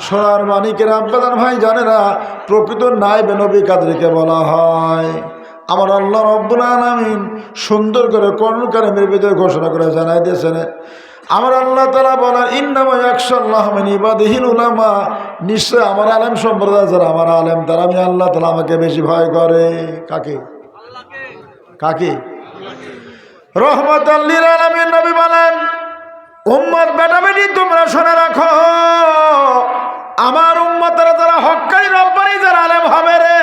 সোনার মানিকের আব্বাদান ভাই জানে না প্রকৃত নায়েবে নবী কাদেরকে বলা হয়। আমার আল্লাহ রব্বুল আলামিন সুন্দর করে কোরআন কারীমের ভিতরে ঘোষণা করে জানাই দিয়েছেন, আমার আল্লাহ তাআলা বলেন ইন্নামা ইয়াখশাল্লাহ মিন ইবাদিহিল উলামা, নিশ্চয় আমার আলেম সম্প্রদায় যারা আমার আলেম তারা আমি আল্লাহ তাআলা আমাকে বেশি ভয় করে। কাকে? কাকে? রহমাতাল লিল আলামিন নবী বলেন, উম্মত বেটা বেটি তোমরা শুনে রাখো, আমার উম্মতেরা যারা হক্কানি রব্বানি যারা আলেম হবে রে,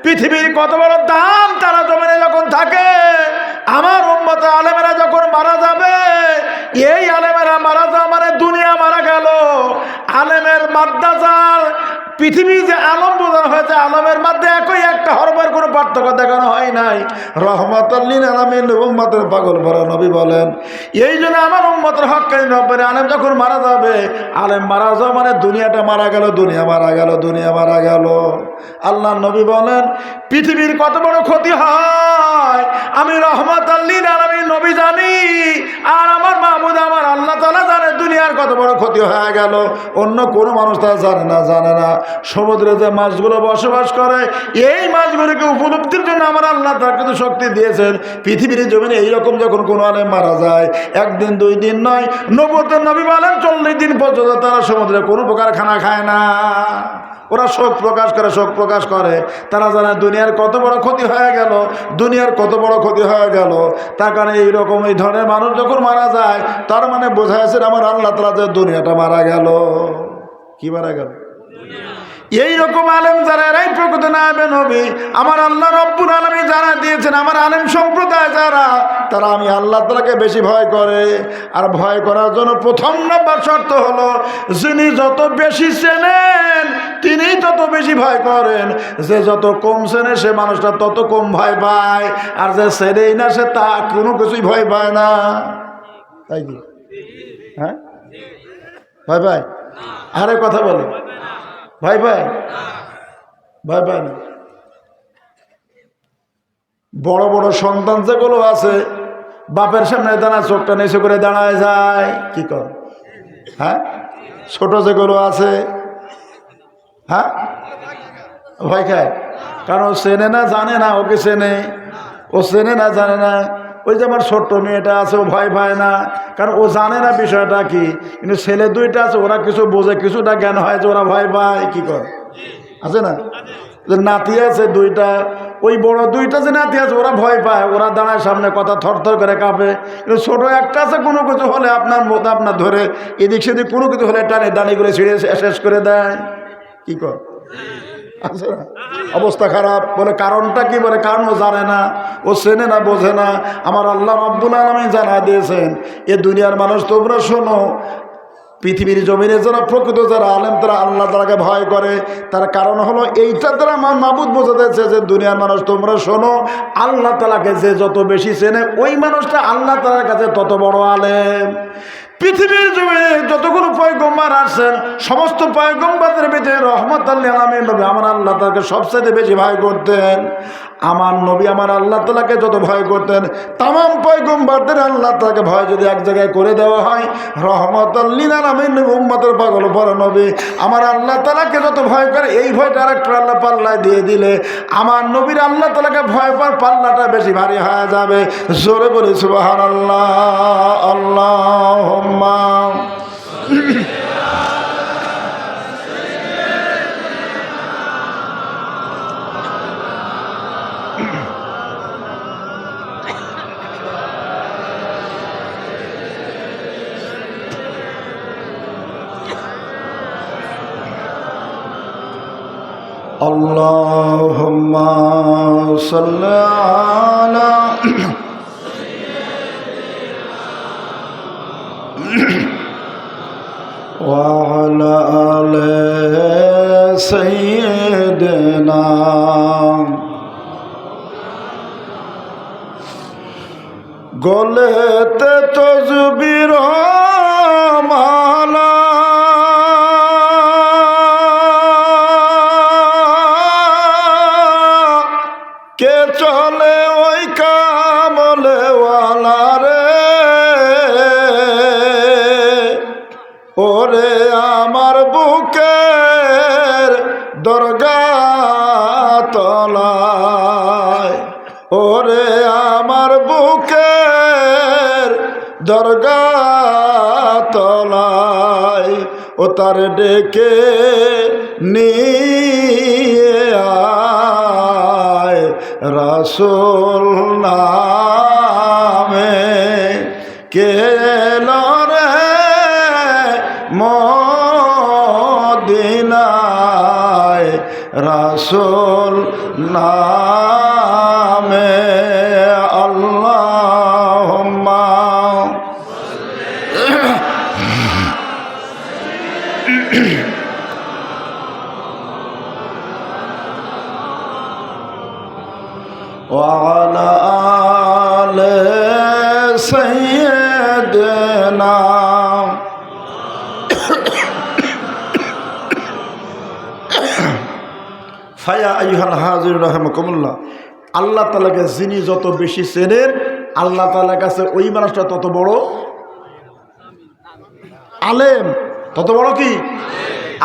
পৃথিবীর কত বড় দাম তারা জমিনে যখন থাকে, আমার উম্মতে আলেমেরা যখন মারা যাবে, এই আলেমেরা মারা যাওয়া মানে দুনিয়া মারা গেল। আলেমের মাদ্দা যার পৃথিবী যে আলম বোঝানো হয়েছে, আলমের মধ্যে একই একটা হরফের কোনো পার্থক্য দেখানো হয় নাই। রহমাতুল লিল আলামিন উম্মতের পাগল ভরা নবী বলেন, এই জন্য আমার উম্মতের হক্কানি রব্বানি আলেম যখন মারা যাবে, আলেম মারা যাওয়া মানে দুনিয়াটা মারা গেল, দুনিয়া মারা গেল, দুনিয়া মারা গেল। আল্লাহ নবী বলেন, পৃথিবীর কত বড় ক্ষতি হয় আমি রহমাতুল লিল আলামিন নবী জানি, আর আমার মাহবুব আমার আল্লাহ তাআলা জানে দুনিয়ার কত বড় ক্ষতি হয়ে গেল। অন্য কোনো মানুষ তা জানে না, জানে না। সমুদ্রে যে মাছগুলো বসবাস করে, এই মাছগুলোকে উপলব্ধির জন্য আমার আল্লাহ তার কিন্তু শক্তি দিয়েছেন। পৃথিবীর জমিনে এইরকম যখন কোনো আলেম মারা যায়, একদিন দুই দিন নয়, নবুয়তের নবী বলেন 40 দিন পর্যন্ত তারা সমুদ্রে কোনো প্রকার খানা খায় না। ওরা শোক প্রকাশ করে, শোক প্রকাশ করে। তারা জানে দুনিয়ার কত বড় ক্ষতি হয়ে গেল, দুনিয়ার কত বড় ক্ষতি হয়ে গেল। তার কারণে এইরকম এই ধরনের মানুষ যখন মারা যায়, তার মানে বোঝা যাচ্ছে আমার আল্লাহ তাআলা যে দুনিয়াটা মারা গেল। কি মারা গেল? এইরকম আলেম যারা, এরাই প্রকৃত নায়েবে নবী। আমার আল্লাহ রব্বুল আলামিন জানা দিয়েছেন, আমার আলেম সম্প্রদায় যারা, তারা আমি আল্লাহ তাআলাকে বেশি ভয় করে। আর ভয় করার জন্য প্রথম নম্বর শর্ত হলো, যিনি যত বেশি চেনেন তিনিই তত বেশি ভয় করেন। যে যত কম চেনে সে মানুষটা তত কম ভয় পায়, আর যে চেনেই না সে তা কোনো কিছুই ভয় পায় না। তাই কি? হ্যাঁ, ভয় পায়? আরে কথা বলে, ভয় পায়? ভয় পায় না। বড় বড় সন্তান যেগুলো আছে, বাপের সামনে দাঁড়া চোখটা নিচু করে দাঁড়ায় যায়, কি কর? হ্যাঁ, ছোট যেগুলো আছে, হ্যাঁ, ভয় খায়। কারণ ও চেনে না, জানে না, ওকে চেনে, ও চেনে না, জানে না। ওই যে আমার ছোট্ট মেয়েটা আছে, ও ভয় পায় না, কারণ ও জানে না বিষয়টা কি। কিন্তু ছেলে দুইটা আছে, ওরা কিছু বোঝে, কিছুটা জ্ঞান হয় যে ওরা ভয় পায়। কি কর? আছে না? যে নাতি আছে দুইটা, ওই বড় দুইটা যে নাতি আছে ওরা ভয় পায়, ওরা দাঁড়ায় সামনে, কথা থরথর করে কাঁপে। কিন্তু ছোট একটা আছে, কোনো কিছু হলে আপনার মতো আপনার ধরে এদিক সেদিক কোনো কিছু হলে টানে দাঁড়িয়ে ছিঁড়ে শেষ করে দেয়। কি কর? আছে না? অবস্থা খারাপ। বলে কারণটা কি? বলে কারণ ও জানে না, ও চেনে না, বোঝে না। আমার আল্লাহ রব্বুল আলামিন জানা দিয়েছেন, এ দুনিয়ার মানুষ তোমরা শোনো, পৃথিবীর জমিনে যারা প্রকৃত যারা আলেম তারা আল্লাহ তাআলাকে ভয় করে। তার কারণ হলো এইটা দ্বারা আমার মাবুদ বোঝাতেছে যে দুনিয়ার মানুষ তোমরা শোনো, আল্লাহ তাআলাকে যে যত বেশি চেনে ওই মানুষটা আল্লাহ তাআলার কাছে তত বড় আলেম। পৃথিবীর জমিনে যতগুলো পয়গম্বর আসছেন, সমস্ত পয়গম্বরদের ভিতরে রহমাতুল লিল আলামিন নবী আমার আল্লাহ তাআলাকে সবচেয়ে বেশি ভয় করতেন। আমার নবী আমার আল্লাহ তাআলাকে যত ভয় করতেন, তামাম পয়গম্বরদের আল্লাহ তাআলাকে ভয় যদি এক জায়গায় করে দেওয়া হয়, রহমাতুল লিল আলামিন উম্মতের পাগল ভরা নবী আমার আল্লাহ তাআলাকে যত ভয় করে, এই ভয়টা আরেকটু আল্লাহ পাল্লায় দিয়ে দিলে আমার নবীর আল্লাহ তাআলাকে ভয় পাওয়ার পাল্লাটা বেশি ভারী হয়ে যাবে। জোরে বলি সুবহানাল্লাহ। আল্লাহুম্মা Allahumma salli ala wa ala ali sayyidina গলেতে তসবির মালা কে চলে ওই কামলেওয়ালা রে, ওরে আমার বুকের দরগা তলায়, ওরে আমার বুকের দরগা তলায়, ও তার ডেকে নিয়ে আয় রাসূল নামে কে রে মদিনায় রাসূল নামে। আল্লাহুম্মা ওয়া আলা আলি সাইয়্যিদিনা। ফায়া আইয়ুহাল হাজিরুন রাহিমাকুমুল্লাহ, আল্লাহ তাআলাকে যিনি যত বেশি চেনেন, আল্লাহ তাআলার কাছে ওই মানুষটা তত বড় আলেম। তত বড় কি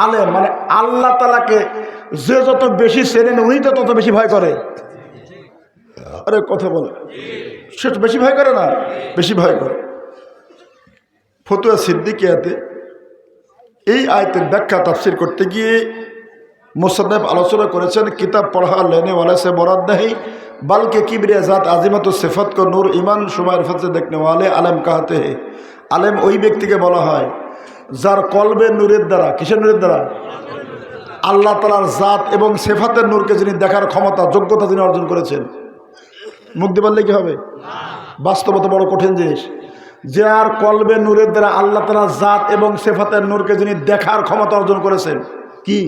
আলেম? মানে আল্লাহ তাআলাকে যে যত বেশি চেনেন উনি তো তত বেশি ভয় করে। আরে কথা বলে, সে বেশি ভয় করে না? বেশি ভয় করে। ফতুয়া সিদ্দিকিয়াতে এই আয়াতের ব্যাখ্যা তাফসীর করতে গিয়ে মুসান্নিফ আলোচনা করেছেন, কিতাব পড়া লেনে वाले से मुराद नहीं बल्कि किब्रिया ज़ात आज़िमत सिफत को नूर ईमान शुमारफत से देखने वाले आलम कहते हैं। आलम ওই ব্যক্তিকে বলা হয় যার কলবে নূরের দ্বারা, কিসের নূরের দ্বারা? আল্লাহ তাআলার জাত এবং সিফাতের নূরকে যিনি দেখার ক্ষমতা, যোগ্যতা যিনি অর্জন করেছেন। মুখ দিয়ে বললে কি হবে? বাস্তবতা বড় কঠিন জিনিস। যার কলবে নূরের দ্বারা আল্লাহ তাআলার জাত এবং সিফাতের নূরকে যিনি দেখার ক্ষমতা অর্জন করেছেন। কি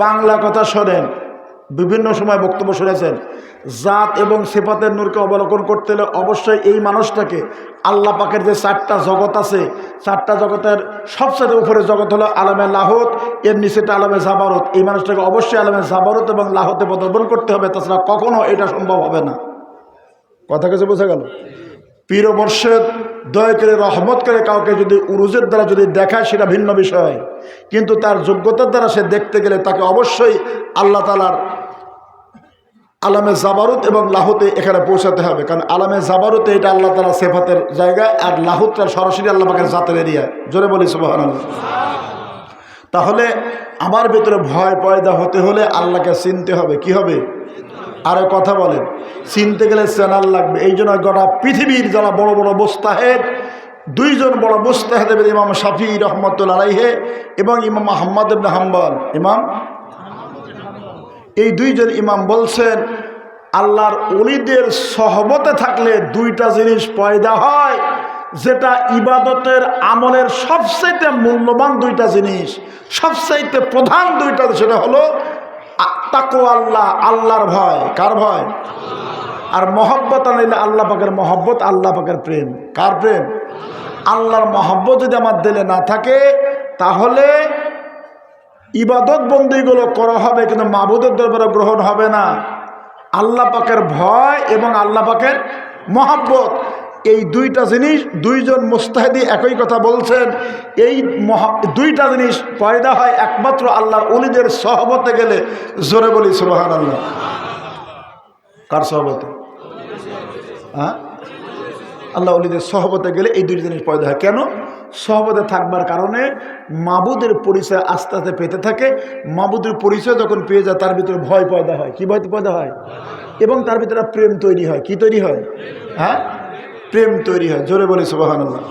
বাংলা কথা শোনেন, বিভিন্ন সময় বক্তব্য শুনেছেন। জাত এবং সিফাতের নূরকে অবলোকন করতে হলে অবশ্যই এই মানুষটাকে আল্লাহ পাকের যে চারটা জগৎ আছে, চারটা জগতের সবচেয়ে উপরে জগৎ হলো আলমে লাহুত, এর নিচেটা আলমে জাবারত। এই মানুষটাকে অবশ্যই আলমে জাবারত এবং লাহুতে পদার্পণ করতে হবে, তাছাড়া কখনো এটা সম্ভব হবে না। কথা কিছু বোঝা গেল? পীর ও মুর্শিদ দয়া করে রহমত করে কাউকে যদি উরুজের দ্বারা যদি দেখায় সেটা ভিন্ন বিষয়, কিন্তু তার যোগ্যতার দ্বারা সে দেখতে গেলে তাকে অবশ্যই আল্লাহ তাআলার আলামে জাবারুত এবং লাহুতে এখানে পৌঁছাতে হবে। কারণ আলামে জাবারুতে এটা আল্লাহ তাআলার সিফাতের জায়গা, আর লাহুতটা সরাসরি আল্লাহ পাকের জাতের এরিয়া। জোরে বলি সুবহানাল্লাহ। তাহলে আমার ভিতরে ভয় পয়দা হতে হলে আল্লাহকে চিনতে হবে। কি হবে? আরে কথা বলেন, চিনতে গেলে চ্যানেল লাগবে। এই জন্য গোটা পৃথিবীর যারা বড় বড় মুস্তাহিদ, দুইজন বড় মুস্তাহিদ, ইমাম শাফিঈ রাহমাতুল্লাহ আলাইহি এবং ইমাম আহমদ ইবনে হাম্বল, এই দুইজন ইমাম বলছেন আল্লাহর ওলিদের সহবতে থাকলে দুইটা জিনিস পয়দা হয়, যেটা ইবাদতের আমলের সবচাইতে মূল্যবান দুইটা জিনিস, সবচাইতে প্রধান দুইটা, সেটা হলো তাকওয়া আল্লাহ, আল্লাহর ভয়। কার ভয়? আর মহব্বত আনাইলে আল্লাহ পাকের মহব্বত, আল্লাহ পাকের প্রেম। কার প্রেম? আল্লাহর মহব্বত যদি আমার দিলে না থাকে তাহলে ইবাদত বন্দিগুলো করা হবে কিন্তু মাবুদের দরবারে গ্রহণ হবে না। আল্লাহ পাকের ভয় এবং আল্লাহ পাকের মহব্বত, এই দুইটা জিনিস দুইজন মুস্তাহিদি একই কথা বলছেন। এই দুইটা জিনিস পয়দা হয় একমাত্র আল্লাহর ওলিদের সহবতে গেলে। জোরে বলি সুবহানাল্লাহ। কার সহবতে? হ্যাঁ, আল্লাহ ওলিদের সহবতে গেলে এই দুইটা জিনিস পয়দা হয়। কেন? সহবতে থাকবার কারণে মাবুদের পরিচয় আস্তে আস্তে পেতে থাকে। মাবুদের পরিচয় যখন পেয়ে যায় তার ভিতরে ভয় পয়দা হয়। কি ভয় পয়দা হয়? এবং তার ভিতরে প্রেম তৈরি হয়। কি তৈরি হয়? হ্যাঁ, প্রেম তৈরি হয়। জোরে বলি সুবহানাল্লাহ।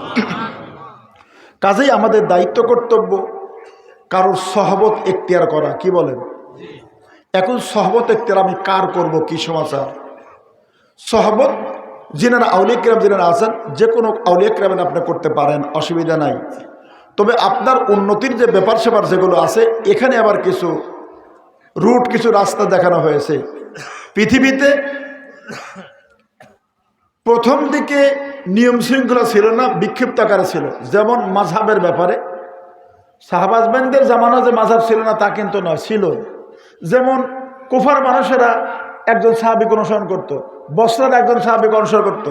কাজেই আমাদের দায়িত্ব কর্তব্য কারোর সহবত এখতিয়ার করা। কি বলেন? এখন সহবত এখতিয়ার আমি কার করব? কি সমাচার? সহবত যিনারা আউলিয়া কিরাম যিনারা আছেন, যে কোনো আউলিয়া কিরাম আপনি করতে পারেন, অসুবিধা নাই। তবে আপনার উন্নতির যে ব্যাপার সেবার যেগুলো আছে, এখানে আবার কিছু রুট, কিছু রাস্তা দেখানো হয়েছে। পৃথিবীতে প্রথম দিকে নিয়ম শৃঙ্খলা ছিল না, বিক্ষিপ্ত আকারে ছিল। যেমন মাযহাবের ব্যাপারে সাহাবাজবেনদের জামানা যে মাযহাব ছিল না তা কিন্তু নয়, ছিল। যেমন কুফার মানুষেরা একজন সাহাবীকে অনুসরণ করত, বসরার একজন সাহাবীকে অনুসরণ করত।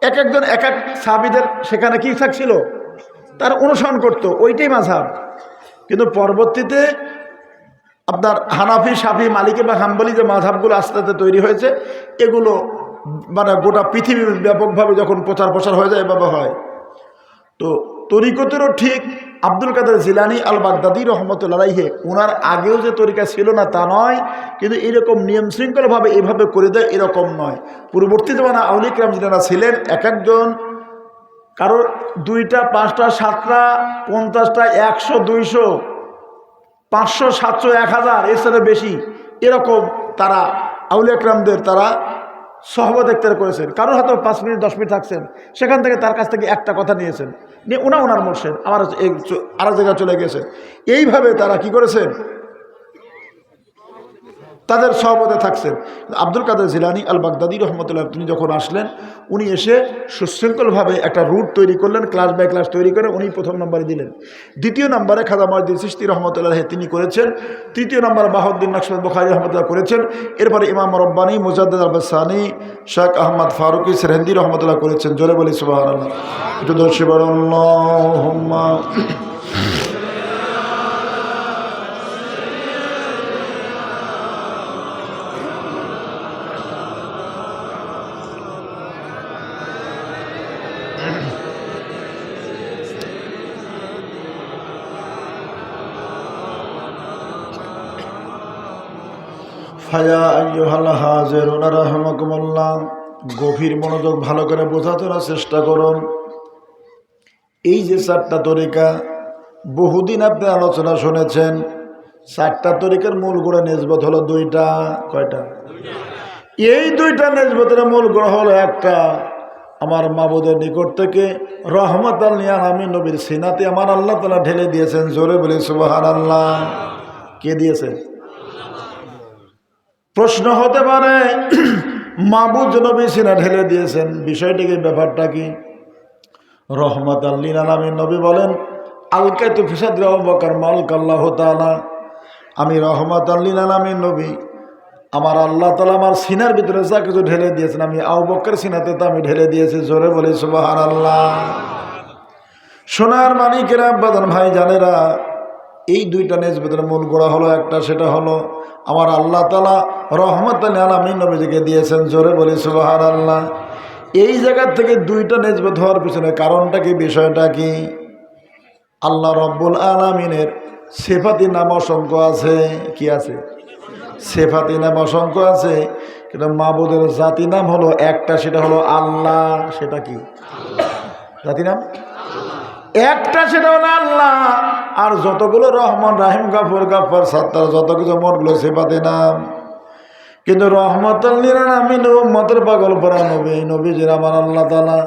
এক একজন এক এক সাহাবীদের সেখানে কি থাকছিল? তার অনুসরণ করতো, ওইটাই মাযহাব। কিন্তু পরবর্তীতে আপনার হানাফি, শাফি, মালিকি বা হাম্বলি যে মাযহাবগুলো আস্তে আস্তে তৈরি হয়েছে, এগুলো মানে গোটা পৃথিবী ব্যাপকভাবে যখন প্রচার প্রসার হয়ে যায় এভাবে হয়। তো তরিকতেরও ঠিক আব্দুল কাদের জিলানী আল বাগদাদি রহমতুল্লাহ আলাইহি ওনার আগেও যে তরিকা ছিল না তা নয়, কিন্তু এরকম নিয়ম শৃঙ্খলভাবে এভাবে করে দেয় এরকম নয়। পূর্ববর্তী জমানা আউলিয়া কিরাম যারা ছিলেন, এক একজন কারোর 2টা 5টা 7টা 50টা 100 200 500 700 1000 এর সাথে বেশি এরকম তারা আউলিয়া কিরামদের তারা সহবত ইখতিয়ার করেছেন। কারোর হয়তো 5 মিনিট 10 মিনিট থাকছেন, সেখান থেকে তার কাছ থেকে একটা কথা নিয়েছেন, নিয়ে ওনার মুর্শিদ আবার আরেক জায়গায় চলে গেছে। এইভাবে তারা কি করেছেন, তাদের সহবতে থাকছেন। আব্দুল কাদের জিলানী আল বাগদাদি রহমতুল্লাহ তিনি যখন আসলেন, উনি এসে সুশৃঙ্খলভাবে একটা রুট তৈরি করলেন, ক্লাস বাই ক্লাস তৈরি করে উনি প্রথম নম্বরে দিলেন। দ্বিতীয় নম্বরে খাজা মুঈনুদ্দিন চিশতি রহমতুল্লাহ তিনি করেছেন। তৃতীয় নম্বরে বাহাউদ্দিন নকশবন্দি বুখারী রহমতুল্লাহ করেছেন। এরপরে ইমাম রব্বানী, মুজাদ্দিদ আল-বাসানি, শেখ আহমদ ফারুকি সেরহিন্দি রহমতুল্লাহ করেছেন। জোরে বলি সুবহানাল্লাহ। একটু দর্শি বলেন আল্লাহুম্মা। ফায়া আইয়ুহাল হাজিরুনা রাহমাকুমুল্লাহ, গভীর মনোযোগ ভালো করে বোঝার চেষ্টা করুন। এই যে 4টা তরিকা, বহুদিন আপনি আলোচনা শুনেছেন। 4টা তরিকার মূল গুণে নিসবত হলো 2টা। কয়টা? এই 2টা নিসবতের মূল গুণ হলো একটা, আমার মাবুদের নিকট থেকে রহমাতাল লিল আলামিন নবীর সিনাতে আমার আল্লাহ তাআলা ঢেলে দিয়েছেন। জোরে বলি সুবহানাল্লাহ। কে দিয়েছে? প্রশ্ন হতে পারে মাবুদ নবী সিনা ঢেলে দিয়েছেন, বিষয়টা কি, ব্যাপারটা কি? রহমাতাল লিল আলামিন নবী বলেন, আলকাইতু ফি সাদরি আবু বকর মালকাল্লাহু তাআলা, আমি রহমাতাল লিল আলামিন নবী, আমার আল্লাহ তাআলা আমার সিনার ভিতরে যা কিছু ঢেলে দিয়েছেন আমি আবু বকরের সিনাতে তো আমি ঢেলে দিয়েছি। জোরে বলি সুবহানাল্লাহ। সোনার মানিকেরা, বাদান ভাই জানেরা, এই 2টা নিসবতের মূল গোড়া হলো একটা, সেটা হলো আমার আল্লাহ তাআলা রহমাতাল লিল আলামিন নবীজিকে দিয়েছেন। জোরে বলি সুবহানাল্লাহ। এই জায়গা থেকে 2টা নিসবত হওয়ার পিছনে কারণটা কি, বিষয়টা কি? আল্লাহ রব্বুল আলামিনের সিফাতি নাম অসংখ্য আছে। কি আছে? সিফাতি নাম অসংখ্য আছে, কিন্তু মাবুদের জাতি নাম হলো একটা, সেটা হলো আল্লাহ। সেটা কি জাতি নাম? একটা, সেটা হলো আল্লাহ। আর যতগুলো রহমান, রাহিম, গাফুর, গাফফার, সাত্তার, যত কিছু মোটগুলো সিফাতি নাম। কিন্তু রহমাতুল লিল আলামিন উম্মতের পাগল পরা নবী, নবীজির আমার আল্লাহ তাআলা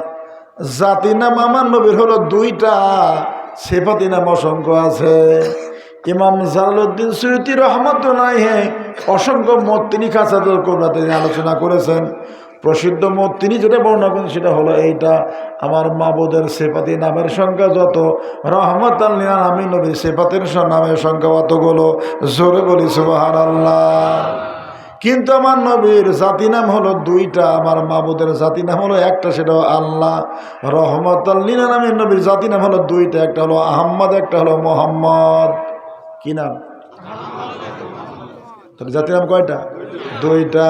জাতি নাম আমার নবীর হলো 2টা, সিফাতি নাম অসংখ্য আছে। ইমাম জালালউদ্দিন সুয়ুতী রহমাতুল্লাহ আলাইহি অসংখ্য মত তিনি কাসাতুল কুবরাতে আলোচনা করেছেন। প্রসিদ্ধ মত তিনি যেটা বর্ণনা করেন সেটা হলো এইটা, আমার মাবুদের সিফাতি নামের সংখ্যা যত, রহমাতাল লিল আলামিন নবীর সিফাতের নামের সংখ্যা অতগুলো। জোরে বলি সুবহানাল্লাহ। কিন্তু আমার নবীর জাতি নাম হলো 2টা, আমার মাবুদের জাতি নাম হলো একটা, সেটা আল্লাহ। রহমাতাল লিল আলামিন নবীর জাতি নাম হলো 2টা, একটা হলো আহমদ, একটা হলো মোহাম্মদ। কি নাম? তাহলে জাতি নাম কয়টা? 2টা।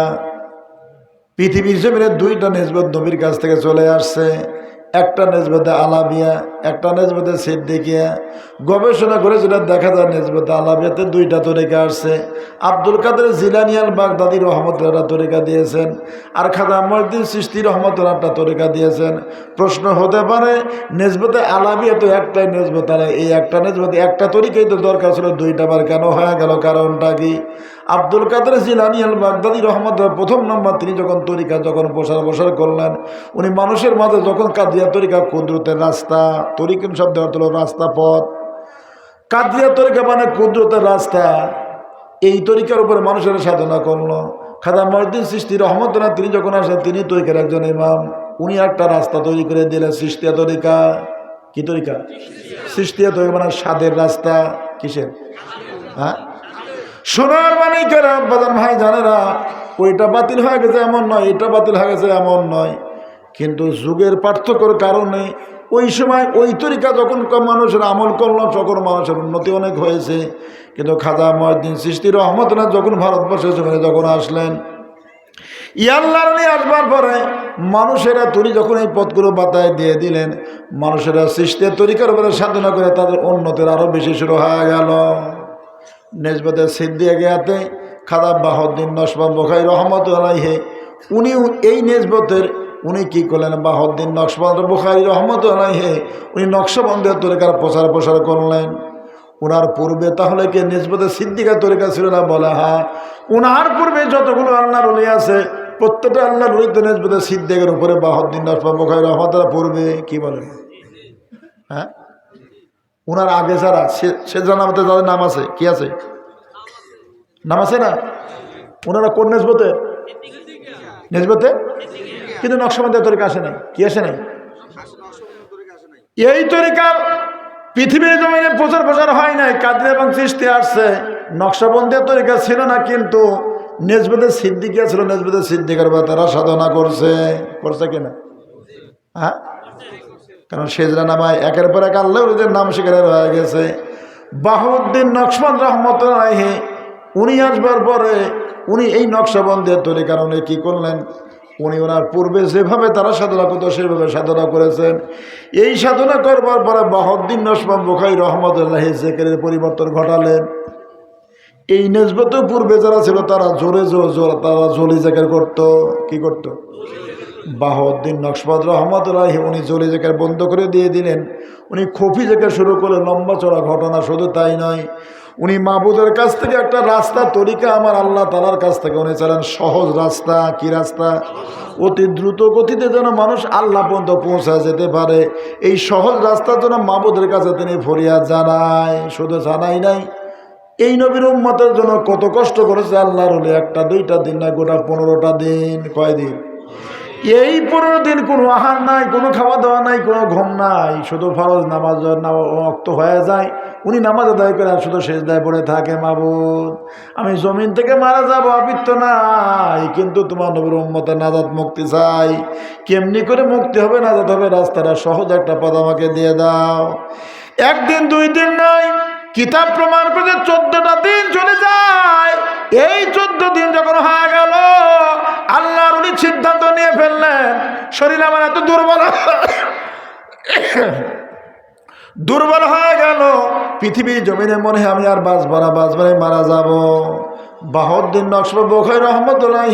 পৃথিবীর জমিনে 2টা নিসবত নবীর কাছ থেকে চলে আসছে। একটা নিসবতে আলাবিয়া, একটা নিসবতে সিদ্দিকিয়া। গবেষণা করে যেটা দেখা যায়, নিসবতে আলাবিয়াতে 2টা তরিকা আসছে। আব্দুল কাদের জিলানী আল বাগদাদি রহমতুল্লাহ তরিকা দিয়েছেন, আর খাজা মুঈনুদ্দিন চিশতি রহমতুল্লাহ একটা তরিকা দিয়েছেন। প্রশ্ন হতে পারে, নিসবতে আলাবিয়া তো একটাই নিসবত, এই একটা নিসবতে একটা তরিকাই তো দরকার ছিল, 2টা বার কেন হয়ে গেল? কারণটা কি? আব্দুল কাদের জিলানী আল বাগদাদি রহমতুল্লাহ প্রথম নম্বর তিনি যখন তরিকা প্রসার করলেন, উনি মানুষের মাঝে যখন কাদিয়া তরিকা, কুদরতের রাস্তা, তরিকুন শব্দ অর্থ হলো রাস্তা, পথ। কাদিয়া তরিকা মানে কুদরতের রাস্তা। এই তরিকার উপরে মানুষের সাধনা করলো। খাজা মুঈনুদ্দিন চিশতি রহমতুল্লাহ তিনি যখন আসেন, তিনি তরিকার একজন ইমাম, উনি একটা রাস্তা তৈরি করে দিলেন, চিশতিয়া তরিকা। কি তরিকা? চিশতিয়া তরিকা মানে স্বাদের রাস্তা। কিসের? হ্যাঁ, সোনার মানিকেরা, বাদান ভাই জানেরা, ওইটা বাতিল হয়ে গেছে এমন নয়, এটা বাতিল হয়ে গেছে এমন নয়, কিন্তু যুগের পার্থক্যের কারণে ওই সময় ওই তরিকা যখন মানুষের আমল করলো তখন মানুষের উন্নতি অনেক হয়েছে। কিন্তু খাজা মঈনুদ্দিন চিশতি রহমতুল্লাহ যখন ভারতবর্ষের জমিনে যখন আসলেন, ইয়াল্লাহর ওলি আসবার পরে মানুষেরা তরি যখন এই পথগুলো বাতায় দিয়ে দিলেন, মানুষেরা সৃষ্টির তরিকার উপরে সাধনা করে তাদের উন্নতির আরও বেশি শুরু হয়ে গেল। নেসবতে সিদ্দিয়া গিয়াতে খাজা বাহাউদ্দিন নকশবন্দ বুখারী রহমতুল্লাহ আলাইহি উনি এই নেসবতের উনি কী করলেন, বাহাউদ্দিন নকশবন্দ বুখারী রহমতুল্লাহ আলাইহি উনি নকশবন্দের তরিকার প্রসার করলেন। ওনার পূর্বে তাহলে কি নিসবতে সিদ্দিকা তরিকা ছিল না? বলে হ্যাঁ। ওনার পূর্বে যতগুলো আল্লাহর ওলি আছে প্রত্যেকটা আল্লাহর ওলি তো নিসবতে সিদ্দিকের উপরে বাহাউদ্দিন নকশবন্দ বুখারী রহমতুল্লাহ পূর্বে কি বলেন, হ্যাঁ ওনার আগে যারা সে জানামতে যাদের নাম আছে, কি আছে নাম আছে না, ওনারা কোন নিসবতে? নিসবতে, কিন্তু নকশবন্দের তরিকা আসে নাই। কি আসে নাই? এই তরিকা পৃথিবীর জমিনে প্রচার হয় নাই। কাদের এবং চিশতি আসছে, নকশবন্দের তরিকা ছিল না, কিন্তু নিসবতে সিদ্দিকিয়া ছিল। নিসবতে সিদ্দিকার বা তারা সাধনা করছে কিনা? হ্যাঁ, কারণ সেজরা নামায় একের পর এক আল্লাহ ওদের নাম সেখানে রয়ে গেছে। বাহাউদ্দিন নকশবন্দ রহমতুল্লাহ আলাইহি উনি আসবার পরে উনি এই নকশবন্দের তরিকার উনি কী করলেন, উনি ওনার পূর্বে যেভাবে তারা সাধনা করতো সেভাবে সাধনা করেছেন। এই সাধনা করবার পরে বাহাউদ্দিন নকশবন্দ বুখারী রহমতুল্লাহ জিকিরের পরিবর্তন ঘটালেন। এই নিসবতে পূর্বে যারা ছিল তারা তারা জলি জিকির করতো। কি করত? বাহাউদ্দিন নকশবন্দ রহমতুল্লাহ উনি জলি জিকির বন্ধ করে দিয়ে দিলেন। উনি খফি জিকির শুরু করে লম্বা চড়া ঘটনা। শুধু তাই নয়, উনি মাবুদের কাছ থেকে একটা রাস্তা তরিকা আমার আল্লাহ তাআলার কাছ থেকে উনি চালান সহজ রাস্তা। কি রাস্তা? অতি দ্রুত গতিতে যেন মানুষ আল্লাহ পর্যন্ত পৌঁছায় যেতে পারে, এই সহজ রাস্তার জন্য মাবুদের কাছে তিনি ফরিয়াদ জানায়। শুধু জানাই নাই, এই নবীর উম্মতের জন্য কত কষ্ট করেছে আল্লাহর ওলি। একটা দুইটা দিন না, গোটা 15টা দিন। কয় দিন? এই 15 দিন কোনো আহার নাই, কোনো খাওয়া দাওয়া নাই, কোনো ঘুম নাই, শুধু ফরজ নামাজ ওয়াক্ত হয়ে যায় উনি নামাজ আদায় করে শুধু সেজদায় পড়ে থাকে, মাবুদ আমি জমিন থেকে মারা যাবো, আবৃত্ত নাই, কিন্তু তোমার নবীর উম্মতের নাজাত মুক্তি চাই। কেমনি করে মুক্তি হবে, নাজাত হবে, রাস্তাটা সহজ একটা পথ আমাকে দিয়ে দাও। একদিন দুই দিন নয়, কিতাব প্রমাণ করে 14টা দিন চলে যায়। এই 14 দিন যখন হয়ে গেল, আল্লাহর ওলি সিদ্ধান্ত নিয়ে ফেললেন, শরীর আমার এত দুর্বল হয়ে গেল, পৃথিবীর জমিনে মনে হয় আমি আর বাঁচবারে মারা যাব। বাহাউদ্দিন নকশবন্দ বুখারী রহমতুল্লাহ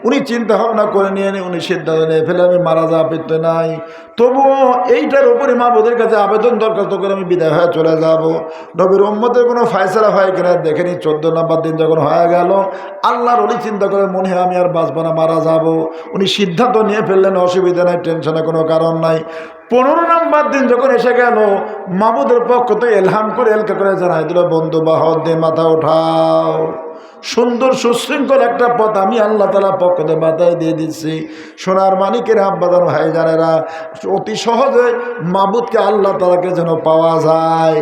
উনি চিন্তা ভাবনা করে নিয়ে উনি সিদ্ধান্ত নিয়ে ফেলে আমি মারা যাওয়া পেতে নাই, তবুও এইটার উপরে মাবুদের কাছে আবেদন দরখাস্ত করে আমি বিদায় হয়ে চলে যাব। নবীর উম্মতের কোনো ফায়সালা হয় কিনা দেখেনি। 14 নম্বর দিন যখন হয়ে গেল, আল্লাহর ওলি চিন্তা করে মনে হয় আমি আর বাঁচব না, মারা যাব। উনি সিদ্ধান্ত নিয়ে ফেললেন, অসুবিধা নাই, টেনশনের কোনো কারণ নাই। 15 নম্বর দিন যখন এসে গেল, মাবুদের পক্ষ থেকে এলহাম করে এলকা করে জানাই দিল, বন্ধু বাহাউদ্দিন মাথা ওঠাও, সুন্দর সুশৃঙ্খল একটা পথ আমি আল্লাহ তাআলার পক্ষ থেকে বাতায় দিয়ে দিচ্ছি। সোনার মানিকের আব্বাদান ভাইজানেরা, অতি সহজে মাবুদকে আল্লাহ তাআলাকে যেন পাওয়া যায়।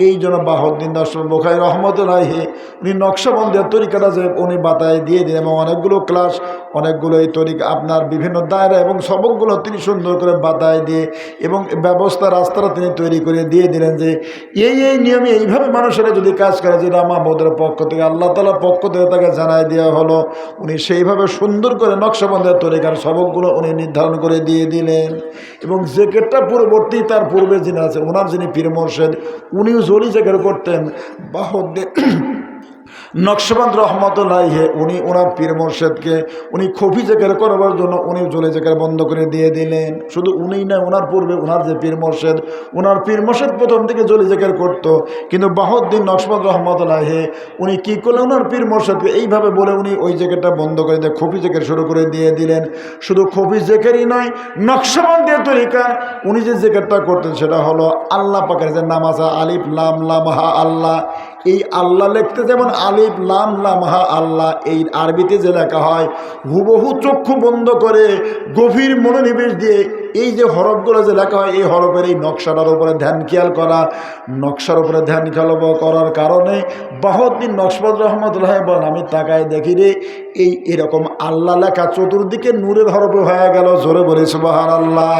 এই জন্য বাহাউদ্দিন নকশবন্দ বুখারী রহমতুল্লাহ উনি নকশবন্দের তরিকাটা যে উনি বাতায় দিয়ে দিন, এবং অনেকগুলো ক্লাস, অনেকগুলো এই তরিকা আপনার বিভিন্ন দায়রা এবং সবকগুলো তিনি সুন্দর করে বাতায় দিয়ে এবং ব্যবস্থা রাস্তাটা তিনি তৈরি করে দিয়ে দিলেন যে এই নিয়মে এইভাবে মানুষেরা যদি কাজ করে, যেটা মাবুদের পক্ষ থেকে আল্লাহ তাআলার পক্ষ থেকে তাকে জানাই দেওয়া হলো, উনি সেইভাবে সুন্দর করে নকশবন্দের তরিকার সবকগুলো উনি নির্ধারণ করে দিয়ে দিলেন। এবং জেকেটটা পূর্ববর্তী তার পূর্বে যিনি আছে ওনার যিনি পীর মোর্শেদ, উনিও জলি জিকির করতেন। বাহাউদ্দিন নকশবন্দ রহমতুল্লাহ উনি ওনার পীর মোর্শেদকে উনি খফি জিকির করবার জন্য উনি জলি জিকির বন্ধ করে দিয়ে দিলেন। শুধু উনিই না, ওনার পূর্বে ওনার যে পীর মোর্শেদ, ওনার পীর মোর্শেদ প্রথম থেকে জলি জিকির করতো, কিন্তু বাহাউদ্দিন নকশবন্দ রহমতুল্লাহ উনি কী করলেন, ওনার পীর মোর্শেদকে এইভাবে বলে উনি ওই জিকিরটা বন্ধ করে দিয়ে খফি জিকির শুরু করে দিয়ে দিলেন। শুধু খফি জিকিরই নয়, নকশবন্দের তরিকা উনি যে জিকিরটা করতেন সেটা হলো আল্লাহ পাকের যে নাম আছে, আলিফ লাম লাম হা আল্লাহ। এই আল্লাহ লিখতে যেমন আলিফ লাম লাম হা আল্লাহ, এই আরবিতে যে লেখা হয়, হুবহু চক্ষু বন্ধ করে গভীর মনোনিবেশ দিয়ে এই যে হরফগুলো যে লেখা হয়, এই হরফের এই নকশাটার উপরে ধ্যান খেয়াল করা, নকশার উপরে ধ্যান খেয়াল করার কারণে বাহাউদ্দিন নকশবন্দ রহমতুল্লাহ বলেন, আমি তাকায় দেখি রে এরকম আল্লাহ লেখা চতুর্দিকে নূরের হরফে হয়ে গেল। জোরে বলে সুবহানাল্লাহ।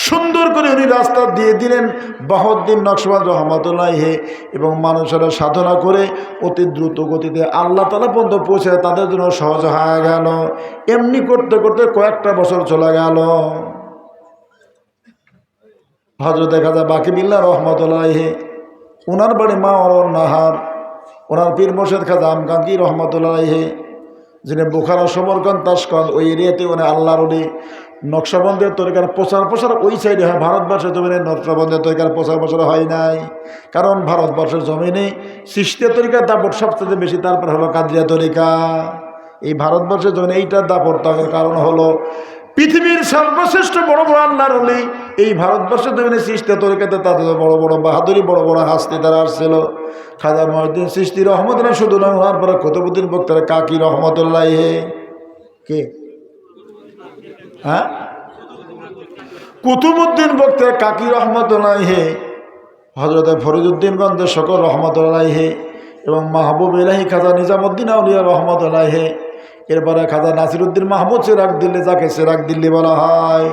সুন্দর করে উনি রাস্তা দিয়ে দিলেন বাহাউদ্দিন নকশবন্দ রহমতুল্লাহি। এবং মানুষেরা সাধনা করে অতি দ্রুত গতিতে আল্লাহ তাআলা পর্যন্ত পৌঁছে তাদের জন্য সহজ হয়ে গেল। এমনি করতে করতে কয়েকটা বছর চলে গেল। হযরত খাজা বাকি বিল্লাহ রহমতুল্লাহি, ওনার বাড়ি মাওয়ারুন নাহার, ওনার পীর মুর্শিদ খাজা আমকাঙ্কি রহমতুল্লাহি, যিনি বুখারা, সমরকন্দ, তাশকন্দ ওই এরিয়াতে উনি আল্লাহর ওলি। নকশবন্দের তরিকার প্রচার ওই সাইডে হয়, ভারতবর্ষের জমিনে নকশবন্দের তরিকার প্রচার হয় নাই। কারণ ভারতবর্ষের জমিনে চিশতিয়া তরিকার দাপট সবচেয়ে বেশি, তারপর হলো কাদরিয়া তরিকা। এই ভারতবর্ষের জমিনে এইটার দাপট থাকার কারণ হলো পৃথিবীর সর্বশ্রেষ্ঠ বড় বড় আল্লাহর ওলি এই ভারতবর্ষের জমিনে চিশতিয়া তরিকাতে তাদের বড় বড় বাহাদুরি, বড় বড় হাস্তি তারা আসছিল। খাজা মঈনুদ্দিন চিশতি রহমতুল্লাহ শুধু না, ওনার পরে কুতুবউদ্দিন বক্তার কাকি রহমতুল্লাহ। কে? হ্যাঁ, কুতুবউদ্দিন বক্তার কাকি রহমতুল্লাহ, হযরত ফরিদউদ্দিন গঞ্জ শকর রহমতুল্লাহ এবং মাহবুব ইলাহি খাজা নিজামুদ্দিন আউলিয়া রহমতুল্লাহ। এরপরে খাজা নাসিরউদ্দিন মাহমুদ সিরাজ দিল্লি, যাকে সিরাজ দিল্লি বলা হয়,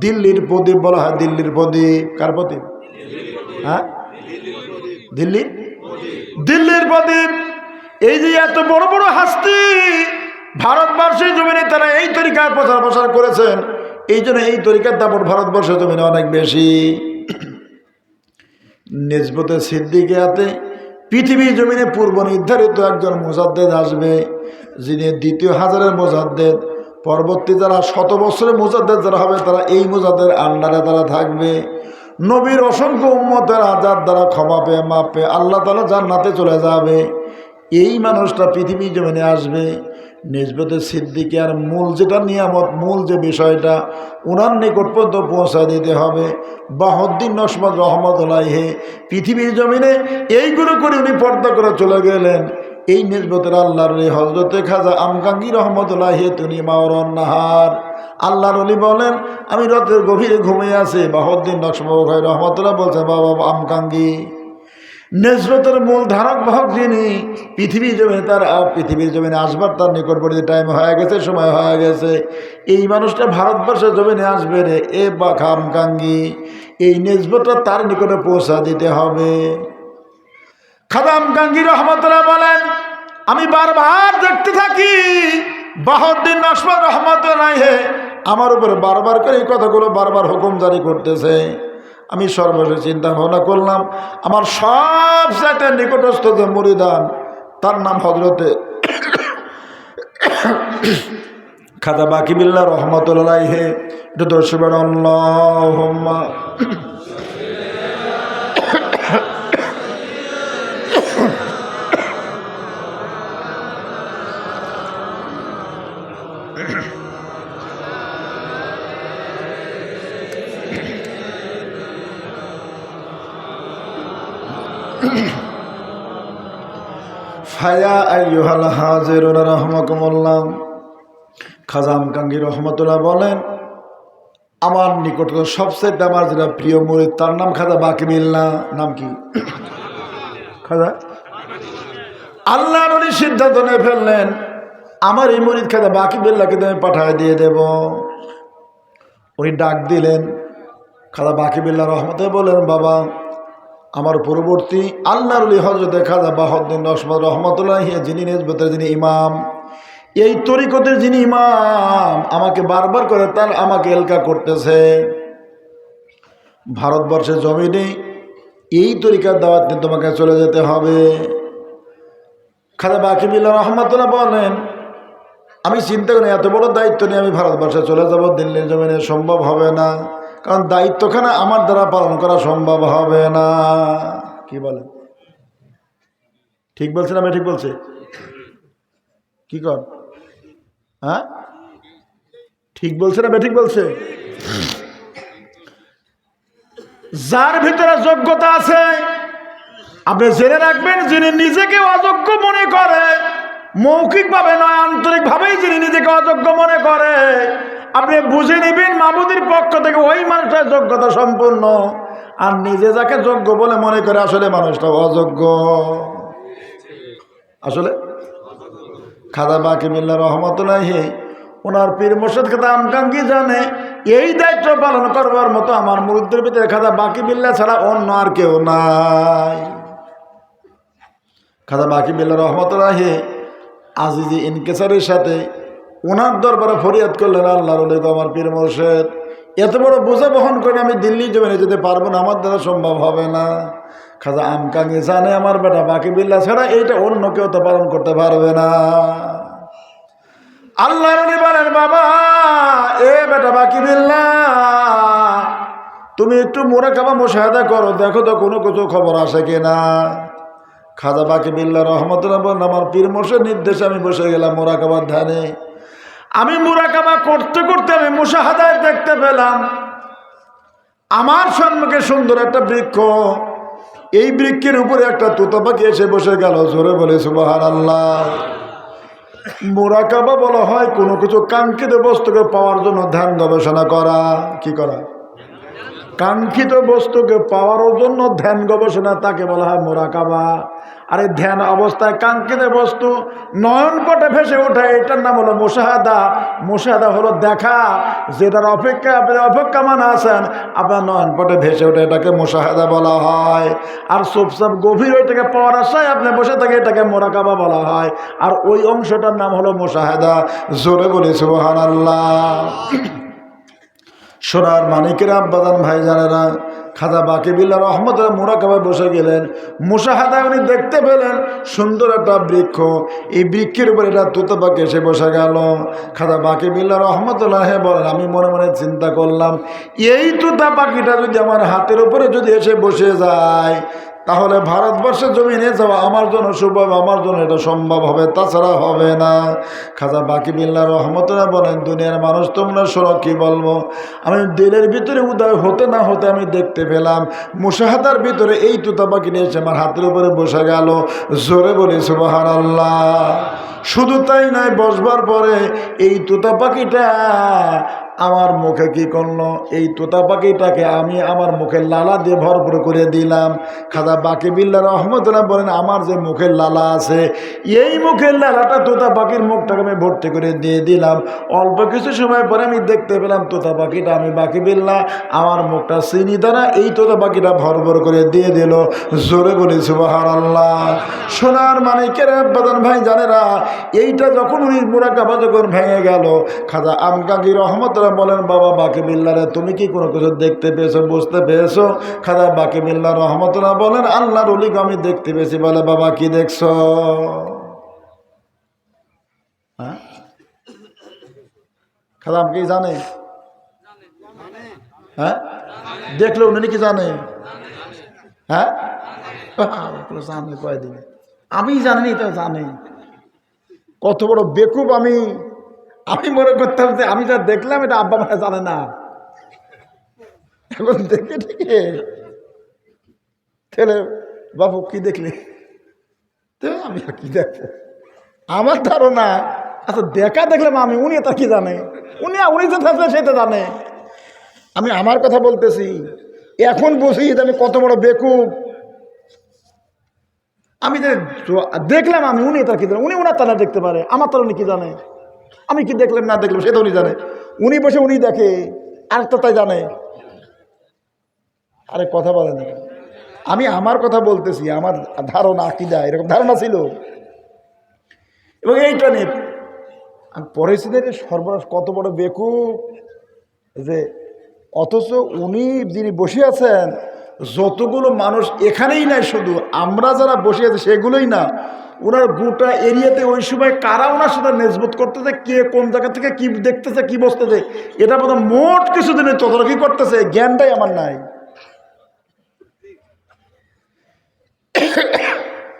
দিল্লির প্রদীপ বলা হয়। দিল্লির প্রদীপ কার প্রদীপ? হ্যাঁ, দিল্লির প্রদীপ। এই যে এত বড় বড় হাস্তি ভারতবর্ষের জমিনে তারা এই তরিকার প্রচার করেছেন, এই জন্য এই তরিকার দাপট ভারতবর্ষের জমিনে অনেক বেশি। নিসবতে সিদ্দিকিয়াতে পৃথিবীর জমিনে পূর্ব নির্ধারিত একজন মুজাদ্দেদ আসবে, যিনি দ্বিতীয় হাজারের মুজাদ্দেদ। পরবর্তী যারা 100 বছরের মুজাদ্দেদ যারা হবে, তারা এই মুজাদ্দের আন্ডারে তারা থাকবে। নবীর অসংখ্য উম্মতের আজাদ দ্বারা ক্ষমা পেয়ে মাপ পেয়ে আল্লাহ তাআলা জান্নাতে চলে যাবে। এই মানুষটা পৃথিবীর জমিনে আসবে। নিসবতে সিদ্দিকিয়ার মূল যেটা নিয়ামত, মূল যে বিষয়টা ওনার নিকট পর্যন্ত পৌঁছা দিতে হবে। বাহাউদ্দিন নকশবন্দ রহমতুল্লাহি পৃথিবীর জমিনে এইগুলো করে উনি পর্দা করে চলে গেলেন। এই নিসবতের আল্লাহর হযরতে খাজা আমকাঙ্কি রহমতুল্লাহি তিনি মাওয়ারুন নাহার। আল্লাহর ওলি বলেন, আমি রাতের গভীরে ঘুমিয়ে আছি। বাহাউদ্দিন নকশবন্দ রহমতুল্লাহ বলছে, বাবা আমকাঙ্কি নিসবতের মূল ধারক বাহক যিনি পৃথিবীর জমিনে, তার পৃথিবীর জমিনে আসবার তার নিকটবর্তী টাইম হয়ে গেছে, সময় হয়ে গেছে। এই মানুষটা ভারতবর্ষের জমিনে আসবে রে, এ বা আমকাঙ্কি, এই নিসবতটা তার নিকটে পৌঁছা দিতে হবে। খাজা আমকাঙ্কি রহমতুল্লাহ বলেন, আমি বারবার দেখতে থাকি বাহাউদ্দিন নকশবন্দ রহমতুল্লাহ আমার উপরে বারবার করে এই কথাগুলো বারবার হুকুম জারি করতেছে। আমি সর্বশেষ চিন্তা ভাবনা করলাম, আমার সবচেয়ে নিকটস্থ যে মুরিদান, তার নাম হযরতে খাজা বাকি বিল্লাহ রহমতুল্লাহ। এটা দর্শবেন আল্লাহুম্মা ফায়া আইয়ুহাল হাজিরুনা রাহমাকুমুল্লাহ। খাজা আমকাঙ্কি রহমতুল্লাহ বলেন, আমার নিকট সবচেয়ে আমার যেটা প্রিয় মুরিদ, তার নাম খাজা বাকি বিল্লাহ। নাম কি? খাজা। আল্লাহর ওলি সিদ্ধান্ত নিয়ে ফেললেন, আমার এই মুরিদ খাজা বাকি বিল্লাহকে আমি পাঠায় দিয়ে দেব। উনি ডাক দিলেন খাজা বাকি বিল্লাহ রহমতুল্লাহ, বলেন, বাবা, আমার পূর্ববর্তী আল্লাহর ওলি হযরতে খাজা বাহাউদ্দিন নকশবন্দ রহমতুল্লাহ, যিনি নিসবতের যিনি ইমাম, এই তরিকতের যিনি ইমাম, আমাকে বারবার করে তার আমাকে এলকা করতেছে। ভারতবর্ষের জমিনে এই তরিকার দাওয়াত নিয়ে তোমাকে চলে যেতে হবে। খাজা বাকি বিল্লাহ রহমতুল্লাহ বলেন, আমি চিন্তা করি এত বড় দায়িত্ব নিয়ে আমি ভারতবর্ষে চলে যাব, দিল্লির জমিনে সম্ভব হবে না, কারণ দায়িত্বখানা আমার দ্বারা পালন করা সম্ভব হবে না। কি বলে? ঠিক বলছে না? ঠিক বলছে? কি কর? হ্যাঁ, ঠিক বলছে না? ঠিক বলছে? যার ভিতরে যোগ্যতা আছে, আপনি জেনে রাখবেন, যিনি নিজেকে অযোগ্য মনে করে, মৌখিকভাবে নয় আন্তরিকভাবেই যিনি নিজেকে অযোগ্য মনে করে, আপনি বুঝে নেবেন মাবুদের পক্ষ থেকে ওই মানুষটার যোগ্যতা সম্পূর্ণ। আর নিজে যাকে যোগ্য বলে মনে করে, আসলে মানুষটা অযোগ্য। আসলে খাজা বাকি বিল্লাহ রহমতুল্লাহ ওনার পীর মুর্শিদ খাজা আমকাঙ্কি জানে এই দায়িত্ব পালন করবার মতো আমার মুরিদদের ভিতরে খাজা বাকি বিল্লাহ ছাড়া অন্য আর কেউ নাই। খাজা বাকি বিল্লাহ রহমতুল্লাহি আজিজি ইনকেসারের সাথে ওনার দরবারে ফরিয়াদ করলেন, আল্লাহর ওলি গো, আমার পীর মুর্শিদ, এত বড় বোঝা বহন করে আমি দিল্লি জমিনে যেতে পারবো না, আমার দ্বারা সম্ভব হবে না। খাজা আমকাঙ্কি জানে আমার বেটা বাকি বিল্লাহ ছাড়া এইটা অন্য কেউ তো পালন করতে পারবে না। আল্লাহর ওলি বলেন, বাবা এ বেটা বাকি বিল্লাহ, তুমি একটু মুরাকাবা মুশাহাদা করো, দেখো তো কোনো কিছু খবর আসে কিনা। খাজা বাকি বিল্লাহ রহমতুল্লাহ বলেন, আমার পীর মুর্শিদ নির্দেশে আমি বসে গেলাম মুরাকাবার ধ্যানে। আমি মুরাকাবা করতে করতে আমি মুশাহাদায় দেখতে পেলাম আমার সম্মুখে সুন্দর একটা বৃক্ষ, এই বৃক্ষের উপরে একটা তোতা পাখি এসে বসে গেল। জোরে বলে সুবহানাল্লাহ। মুরাকাবা বলা হয় কোনো কিছু কাঙ্ক্ষিত বস্তুকে পাওয়ার জন্য ধ্যান গবেষণা করা। কি করা? কাঙ্ক্ষিত বস্তুকে পাওয়ার জন্য ধ্যান গবেষণা, তাকে বলা হয় মুরাকাবা। আর এই ধ্যান অবস্থায় কাঙ্ক্ষিত বস্তু নয়নপটে ভেসে ওঠে, এটার নাম হলো মুশাহাদা। মুশাহাদা হলো দেখা, যেটার অপেক্ষা আপনি অপেক্ষামান আছেন, আপনার নয়নপটে ভেসে ওঠে, এটাকে মুশাহাদা বলা হয়। আর চুপচাপ গভীর ওইটাকে পাওয়ার আশায় আপনি বসে থাকে, এটাকে মুরাকাবা বলা হয়। আর ওই অংশটার নাম হলো মুশাহাদা। জোরে বলি সুবহানাল্লাহ। সোনার মানিকেরা, আব্বাজান ভাইজানেরা, খাজা বাকি বিল্লাহ রহমতুল্লাহ মুরাকাবায় বসে গেলেন। মুশাহাদায় উনি দেখতে পেলেন সুন্দর একটা বৃক্ষ, এই বৃক্ষের উপর এটা তোতা পাখি এসে বসে গেল। খাজা বাকি বিল্লাহ রহমতুল্লাহ বলেন, আমি মনে মনে চিন্তা করলাম, এই তোতা পাখিটা যদি আমার হাতের উপরে যদি এসে বসে যায়, তাহলে ভারতবর্ষের জমিনে যাওয়া আমার জন্য শুভ, আমার জন্য এটা সম্ভব হবে, তাছাড়া হবে না। খাজা বাকি বিল্লাহ রহমতুল্লাহ বলেন, দুনিয়ার মানুষ তোমরা শোনো কি বলবো, আমি দিলের ভিতরে উদয় হতে না হতে আমি দেখতে পেলাম মুশাহাদার ভিতরে এই তোতা পাখিটা এসে আমার হাতের উপরে বসে গেল। জোরে বলি সুবহানাল্লাহ। শুধু তাই নয়, বসবার পরে এই তোতা পাখিটা আমার মুখে কি করলো, এই তোতা পাখিটাকে আমি আমার মুখের লালা দিয়ে ভরপুর করে দিলাম। খাজা বাকি বিল্লাহ রহমতুল্লাহ বলেন, আমার যে মুখের লালা আছে, এই মুখের লালাটা তোতা পাখির মুখটাকে আমি ভর্তি করে দিয়ে দিলাম। অল্প কিছু সময় পরে আমি দেখতে পেলাম তোতা পাখিটা, আমি বাকি বিল্লাহ আমার মুখটা চিনি দ্বারা এই তোতা পাখিটা ভরপুর করে দিয়ে দিল। জোরে বলি সুবহানাল্লাহ। সোনার মানিকেরা, আব্বাজান ভাই জানেরা, এইটা যখন উনি মুরাকাবা যখন ভেঙে গেল, খাজা আমকাঙ্কি রহমতুল্লাহ বলেন, বাবা বাকি বিল্লাহ রে, তুমি কি কোনো কিছু দেখতে পেয়েছো, বুঝতে পেয়েছো? খাজা বাকি বিল্লাহ রহমতুল্লাহ বলেন, আল্লাহর ওলিকে আমি দেখতে পেয়েছি। বলে, বাবা কি দেখছো? হ্যাঁ, খাজা আমকি জানে? হ্যাঁ, দেখলো উনি কি জানে? হ্যাঁ, জানে কয়দিন, আমি জানি তো জানে। কত বড় বেকুব আমি! আমি মনে করতাম যে আমি যা দেখলাম এটা আব্বা মা জানে না। এখন দেখে ঠিকে ছেলে, বাবু কি দেখলি? আমি কি দেখবো, আমার ধারণা আচ্ছা দেখা দেখলাম আমি, উনি তা কি জানে? উনি তো থাকলে সেটা জানে। আমি আমার কথা বলতেছি, এখন বুঝি যে আমি কত বড় বেকুব। আমি যে দেখলাম আমি, উনি তার কি জানে? উনি ওনার তারা দেখতে পারে, আমার তার উনি কি জানে? আমি কি দেখলাম না দেখলাম সেটা উনি জানে। উনি বসে উনি দেখে, আর তো তাই জানে। আরে কথা বলে না, আমি আমার কথা বলতেছি, আমার ধারণা আকিদা এরকম ধারণা ছিল। এবং এইটা নিয়ে আমি পড়েছি যে সর্বনাশ কত বড় বেকুব, যে অথচ উনি যিনি বসে আছেন, যতগুলো মানুষ এখানেই নাই, শুধু আমরা যারা বসে আছি সেগুলোই না, ওনার গোটা এরিয়াতে ওই সময় কারা ওনার সাথে নেজবত করতেছে, কে কোন জায়গা থেকে কি দেখতেছে, কি বসতেছে, এটা বোধ মোট কিছুদিনে তদারকি করতেছে, জ্ঞানটাই আমার নাই।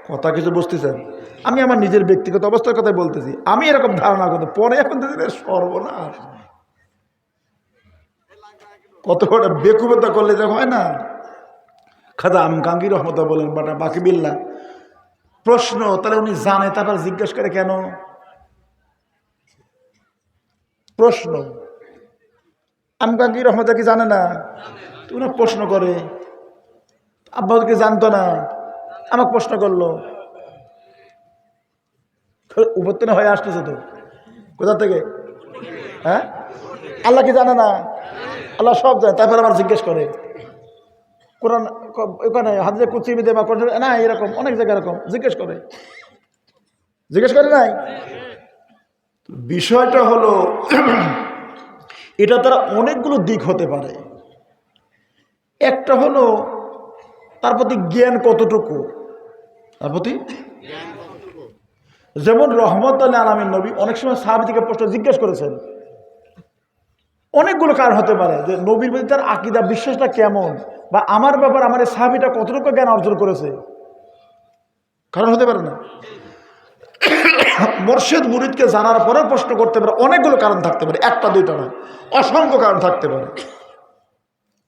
কথা কিছু বুঝতেছেন? আমি আমার নিজের ব্যক্তিগত অবস্থার কথাই বলতেছি, আমি এরকম ধারণা করতে পরে এখন সর্বনাশ, কত বড় বেকুবতা করলে যা হয় না। খাজা আমকাঙ্কি রহমতুল্লাহ বলেন, বাটা বাকি বিল্লাহ, প্রশ্ন তাহলে উনি জানে, তারপর জিজ্ঞেস করে কেন? প্রশ্ন, আমকাঙ্কি রহমতুল্লাহ কি জানে না? উনি প্রশ্ন করে, আব্বাকে জানতো না, আমাকে প্রশ্ন করলো, উপত্তনা হয়ে আসতেছে তো কোথা থেকে? হ্যাঁ, আল্লাহ কি জানে না? আল্লাহ সব জানে। তারপর আবার জিজ্ঞেস করে কোরআন ওখানে হাদিসে কুদসি বিদে বা না এরকম অনেক জায়গায় এরকম জিজ্ঞেস করে নাই। বিষয়টা হলো এটা তারা অনেকগুলো দিক হতে পারে। একটা হলো তার প্রতি জ্ঞান কতটুকু, তার প্রতি যেমন রহমতুল্লাহ আলামিন নবী অনেক সময় সাহাবীকে প্রশ্ন জিজ্ঞেস করেছেন। অনেকগুলো কারণ হতে পারে যে নবীর প্রতি তার আকীদা বিশ্বাসটা কেমন, বা আমার ব্যাপার আমার এই সাহাবীটা কতটুকু জ্ঞান অর্জন করেছে, কারণ হতে পারে না। মুর্শিদ মুরিদকে জানার পরেও প্রশ্ন করতে পারে, অনেকগুলো কারণ থাকতে পারে, একটা দুইটা নয়, অসংখ্য কারণ থাকতে পারে।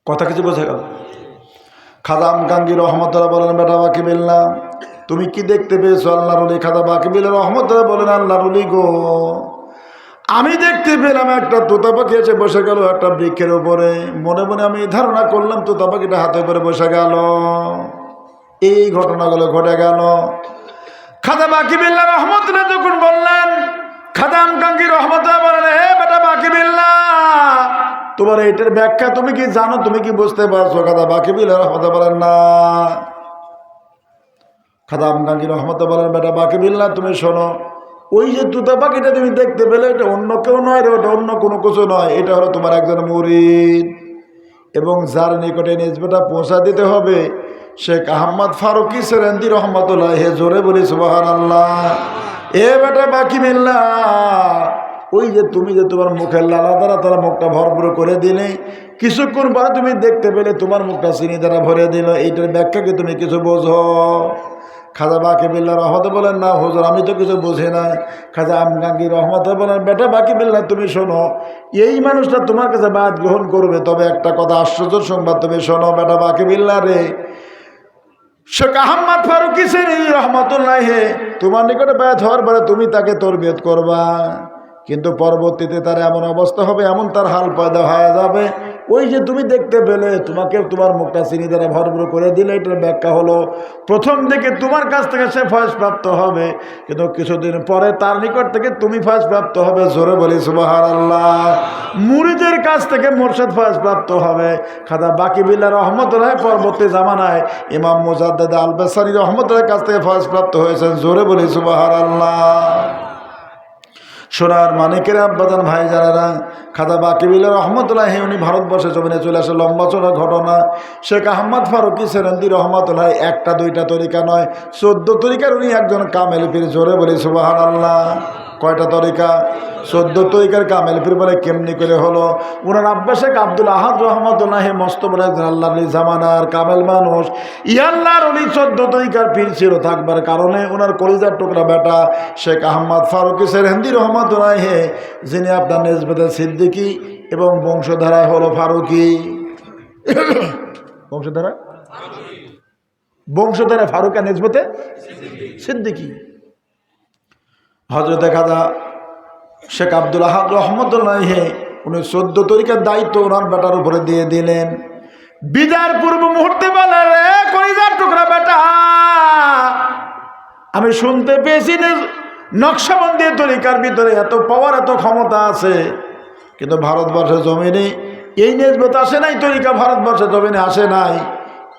কথা কিছু বোঝা গেল? খাদাম গাঙ্গি রহমতুল্লাহ বলেন, বেটা বাকি বিল্লাহ তুমি কি দেখতে পেয়েছো আল্লাহর ওলি? খাদা বাকি বিল্লাহ রহমতুল্লাহ বলেন, আল্লাহর ওলি গো আমি দেখতে পেলাম একটা তোতা পাখি এসে বসে গেল একটা বৃক্ষের উপরে। মনে মনে আমি ধারণা করলাম তোতা পাখিটা হাতে করে বসে গেল। এই ঘটনাগুলো ঘটে গেল। খাদা বাকি বিল্লাহ রহমতুল্লাহ যখন বললেন, খাদাম গাঙ্গি রহমতুল্লাহ বলেন, হে বেটা বাকি বিল্লাহ তোমার এইটার ব্যাখ্যা তুমি কি জানো, তুমি কি বুঝতে পারছো? খাদা বাকি বিল্লাহ রহমতুল্লাহ বলেন না। খাদাম গাঙ্গি রহমতুল্লাহ বলেন, বেটা বাকি বিল্লাহ তুমি শোনো, ওই যে তুতা পাখিটা তুমি দেখতে পেলে এটা অন্য কেউ নয় রে, ওটা অন্য কোনো কিছু নয়, এটা হলো তোমার একজন মুরিদ, এবং যার নিকটে নিজবেটা পৌঁছা দিতে হবে শেখ আহমদ ফারুকি সেরেন্দি রহমতুল্লাহ। হে জোরে বলি সুবহানাল্লাহ। এ বেটা বাকি বিল্লাহ ওই যে তুমি যে তোমার মুখের লালা দ্বারা তারা মুখটা ভরপুর করে দিলে, কিছুক্ষণ পরে তুমি দেখতে পেলে তোমার মুখটা চিনি দ্বারা ভরে দিল, এইটার ব্যাখ্যাকে তুমি কিছু বোঝো? খাজা বাকি বিল্লাহ রহমত বলেন, না হুজুর আমি তো কিছু বুঝি না। খাজা আমগাঙ্গি রহমত বলেন, বেটা বাকি বিল্লাহ তুমি শোনো, এই মানুষটা তোমার কাছে বায়াত গ্রহণ করবে, তবে একটা কথা আশ্চর্য সংবাদ তুমি শোনো বেটা বাকি বিল্লাহ রে, শেখ আহমদ ফারুকি সেরেন্দি রহমতুল্লাহ তোমার নিকটে বায়াত হওয়ার পরে তুমি তাকে তরবিয়ত করবা, কিন্তু পরবর্তীতে তার এমন অবস্থা হবে, এমন তার হাল পয়দা হয়ে যাবে, ওই যে তুমি দেখতে পেলে তোমাকে তোমার মুখটা চিনি দ্বারা ভরপুর করে দিলে, এটার ব্যাখ্যা হলো প্রথম দিকে তোমার কাছ থেকে সে ফয়েজ প্রাপ্ত হবে, কিন্তু কিছুদিন পরে তার নিকট থেকে তুমি ফয়েজ প্রাপ্ত হবে। জোরে বলি সুবহানাল্লাহ। মুরিদের কাছ থেকে মুর্শিদ ফয়েজ প্রাপ্ত হবে। খাদা বাকি বিল্লাহ রহমতুল্লাহ পরবর্তী জামানায় ইমাম মুজাদ্দিদ আল বেসারি রহমতুল্লাহর কাছ থেকে ফয়েজ প্রাপ্ত হয়েছেন। জোরে বলি সুবহানাল্লাহ। সোনার মানিকের আব্বাজান ভাই জানেরা, খাজা বাকি বিল্লাহ রহমতুল্লাহ উনি ভারতবর্ষে জমিনে চলে আসে, লম্বা চড়া ঘটনা। শেখ আহমদ ফারুকি সেরেন্দি রহমতুল্লাহ একটা দুইটা তরিকা নয়, 14 তরিকার উনি একজন কামেল পীর। জোরে বলি সুবহানাল্লাহ। কয়টা তরিকা? 14 তরিকার কামেল পীর। বলে কেমনি করে হলো? ওনার আব্বা শেখ আব্দুল আহাদ রহমতুল্লাহ মস্ত বড় একজন আল্লাহর জামানার কামেল মানুষ, ইয়াল্লাহর উনি 14 তরিকার পীর ছিল। থাকবার কারণে ওনার কলিজার টুকরা বেটা শেখ আহমদ ফারুকি সেরেন্দি রহমতুল্লাহ, যিনি আপনার নিসবতে সিদ্দিকী এবং বংশধারায় হলো ফারুকি। বংশধারা ফারুক আর নিসবতে সিদ্দিকী। হযরতে খাজা শেখ আব্দুল আহাদ রহমতুল্লাহ উনি 14 তরিকার দায়িত্ব ওনার বেটার উপরে দিয়ে দিলেন। বিদার পূর্ব মুহূর্তে বলে, রে কলিজার টুকরা বেটা, আমি শুনতে পেয়েছি নকশবন্দি তরিকার ভিতরে এত পাওয়ার এত ক্ষমতা আছে, কিন্তু ভারতবর্ষের জমিনে এই নিসবত আসে নাই, তরিকা ভারতবর্ষের জমিনে আসে নাই,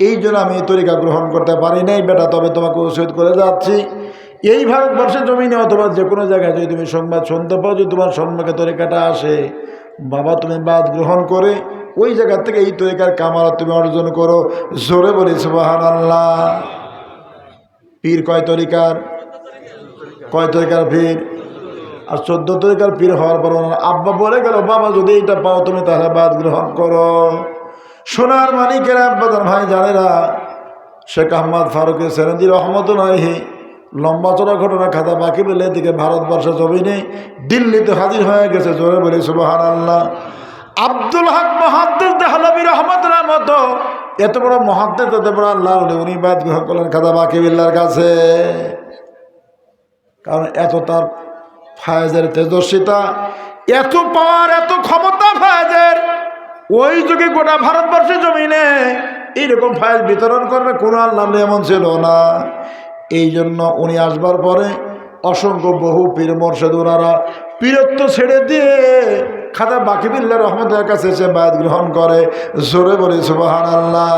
এই জন্য আমি এই তরিকা গ্রহণ করতে পারি নাই বেটা। তবে তোমাকে ওসিয়ত করে যাচ্ছি, এই ভারতবর্ষের জমিনে অথবা যে কোনো জায়গায় যদি তুমি সংবাদ শুনতে পাও, যদি তোমার সম্মুখে তরিকাটা আসে, বাবা তুমি বাদ গ্রহণ করে ওই জায়গা থেকে এই তরিকার কামালত তুমি অর্জন করো। জোরে বলি সুবহানাল্লাহ। পীর কয় তরিকার? কয় তরিকার পীর? আর 14 তরিকার পীর হওয়ার পর আব্বা বলে গেল, বাবা যদি এইটা পাও তুমি তাহলে বাদ গ্রহণ করো। সোনার মানিকের আব্বাজান ভাই জানেরা, শেখ আহমদ ফারুকি সেরেন্দি রহমতুল্লাহ লম্বা চড়া ঘটনা। খাজা বাকি বিল্লাহ দিকে ভারতবর্ষের জমিনে দিল্লিতে হাজির হয়ে গেছে। জোরে বলি সুবহানাল্লাহ। আব্দুল হক মুহাদ্দিস দেহলভী রহমতুল্লাহর মতো এত বড় মুহাদ্দিস, এত বড় আল্লাহর ওলি, উনি বাদ গ্রহণ করলেন খাজা বাকি বিল্লাহর কাছে। কারণ এত তার ফায়েজের তেজস্বিতা, এত পাওয়ার, এত ক্ষমতা ফায়েজের, ওই যুগে গোটা ভারতবর্ষের জমিনে এইরকম ফায়েজ বিতরণ করবে কোনো আল্লাহ এমন ছিল না। এই জন্য উনি আসবার পরে অসংখ্য বহু পীর মোর্শেদ ওনারা পীরত্ব ছেড়ে দিয়ে খাজা বাকি বিল্লাহ রহমতুল্লাহর কাছে এসে বায়াত গ্রহণ করে। জোরে বলি সুবহানাল্লাহ।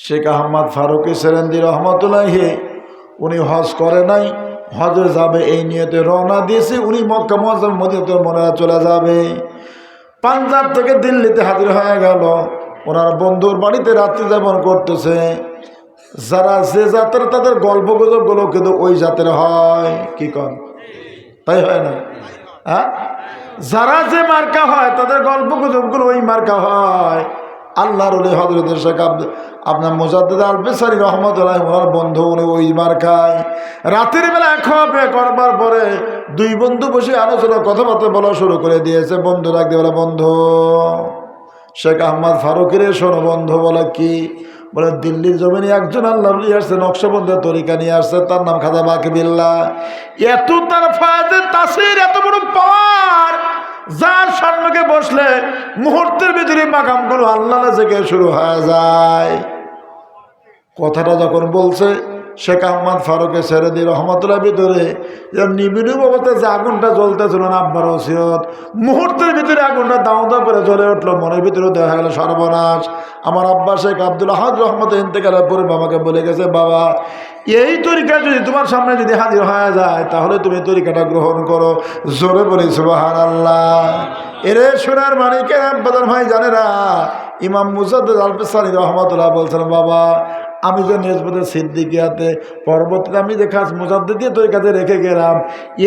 শেখ আহমদ ফারুক সেরেন্দি রহমতুল্লাহি উনি হজ করে নাই, হজে যাবে এই নিয়তে রওনা দিয়েছে। উনি মক্কা মুআজ্জাম মদিনাতুল মুনাওয়ারা চলে যাবে। পাঞ্জাব থেকে দিল্লিতে হাজির হয়ে গেল। ওনার বন্ধুর বাড়িতে রাত্রি যাপন করতেছে। যারা যে জাতের তাদের গল্প গুজবগুলো কিন্তু ওই জাতের হয়। কি কন, তাই হয় না? হ্যাঁ, যারা যে মার্কা হয় তাদের গল্প গুজবগুলো ওই মার্কা হয়। আল্লাহর ওলি হযরত শেখ আপনার মুজাদ্দিদ আল বিসারি রহমতুল্লাহ ওনার বন্ধু উনি ওই মার্কায়। রাতের বেলা খাওয়া পেয়ে করবার পরে দুই বন্ধু বসে আলোচনা কথাবার্তা বলা শুরু করে দিয়েছে। বন্ধু ডাকতে বলে, বন্ধু শেখ আহমদ ফারুকের শোনো। বন্ধু বলে, কি? বলে, দিল্লির জমিনে একজন আল্লাহ ওলি আসছে, নকশবন্দের তরিকা নিয়ে আসছে, তার নাম খাজা বাকি বিল্লাহ। এত তার ফায়দে তাসির, এত বড় পাওয়ার, যার সম্মুখে বসলে মুহূর্তের ভিতরে মাকামগুলো আল্লাহ থেকে শুরু হয়ে যায়। কথাটা যখন বলছে শেখ আহমদ ফারুকে ছেড়ে দিয়ে রহমতুল্লাহ ভিতরে নিবিড় অবস্থায় যে আগুনটা জ্বলতেছিল না আব্বার ওসিয়ত, মুহূর্তের ভিতরে আগুনটা দাও দাও করে জ্বলে উঠলো। মনের ভিতরে দেখা গেল সর্বনাশ। আমার আব্বা শেখ আব্দুল আহাদ রহমত ইন্তেকালের পরে বাবাকে বলে গেছে, বাবা এই তরিকা যদি তোমার সামনে যদি হাজির হয়ে যায় তাহলে তুমি তরিকাটা গ্রহণ করো। জোরে বলি সুবহানাল্লাহ। এরে সোনার মানিকের আব্বাদার ভাই জানেরা, ইমাম মুজাদ্দিদ আল বিসারি রহমতুল্লাহ বলছেন, বাবা আমি যে নেসবতে সিদ্দিকিয়াতে পরবর্তীতে আমি যে খাস মুজাদ্দিদি তরিকাতে রেখে গেলাম,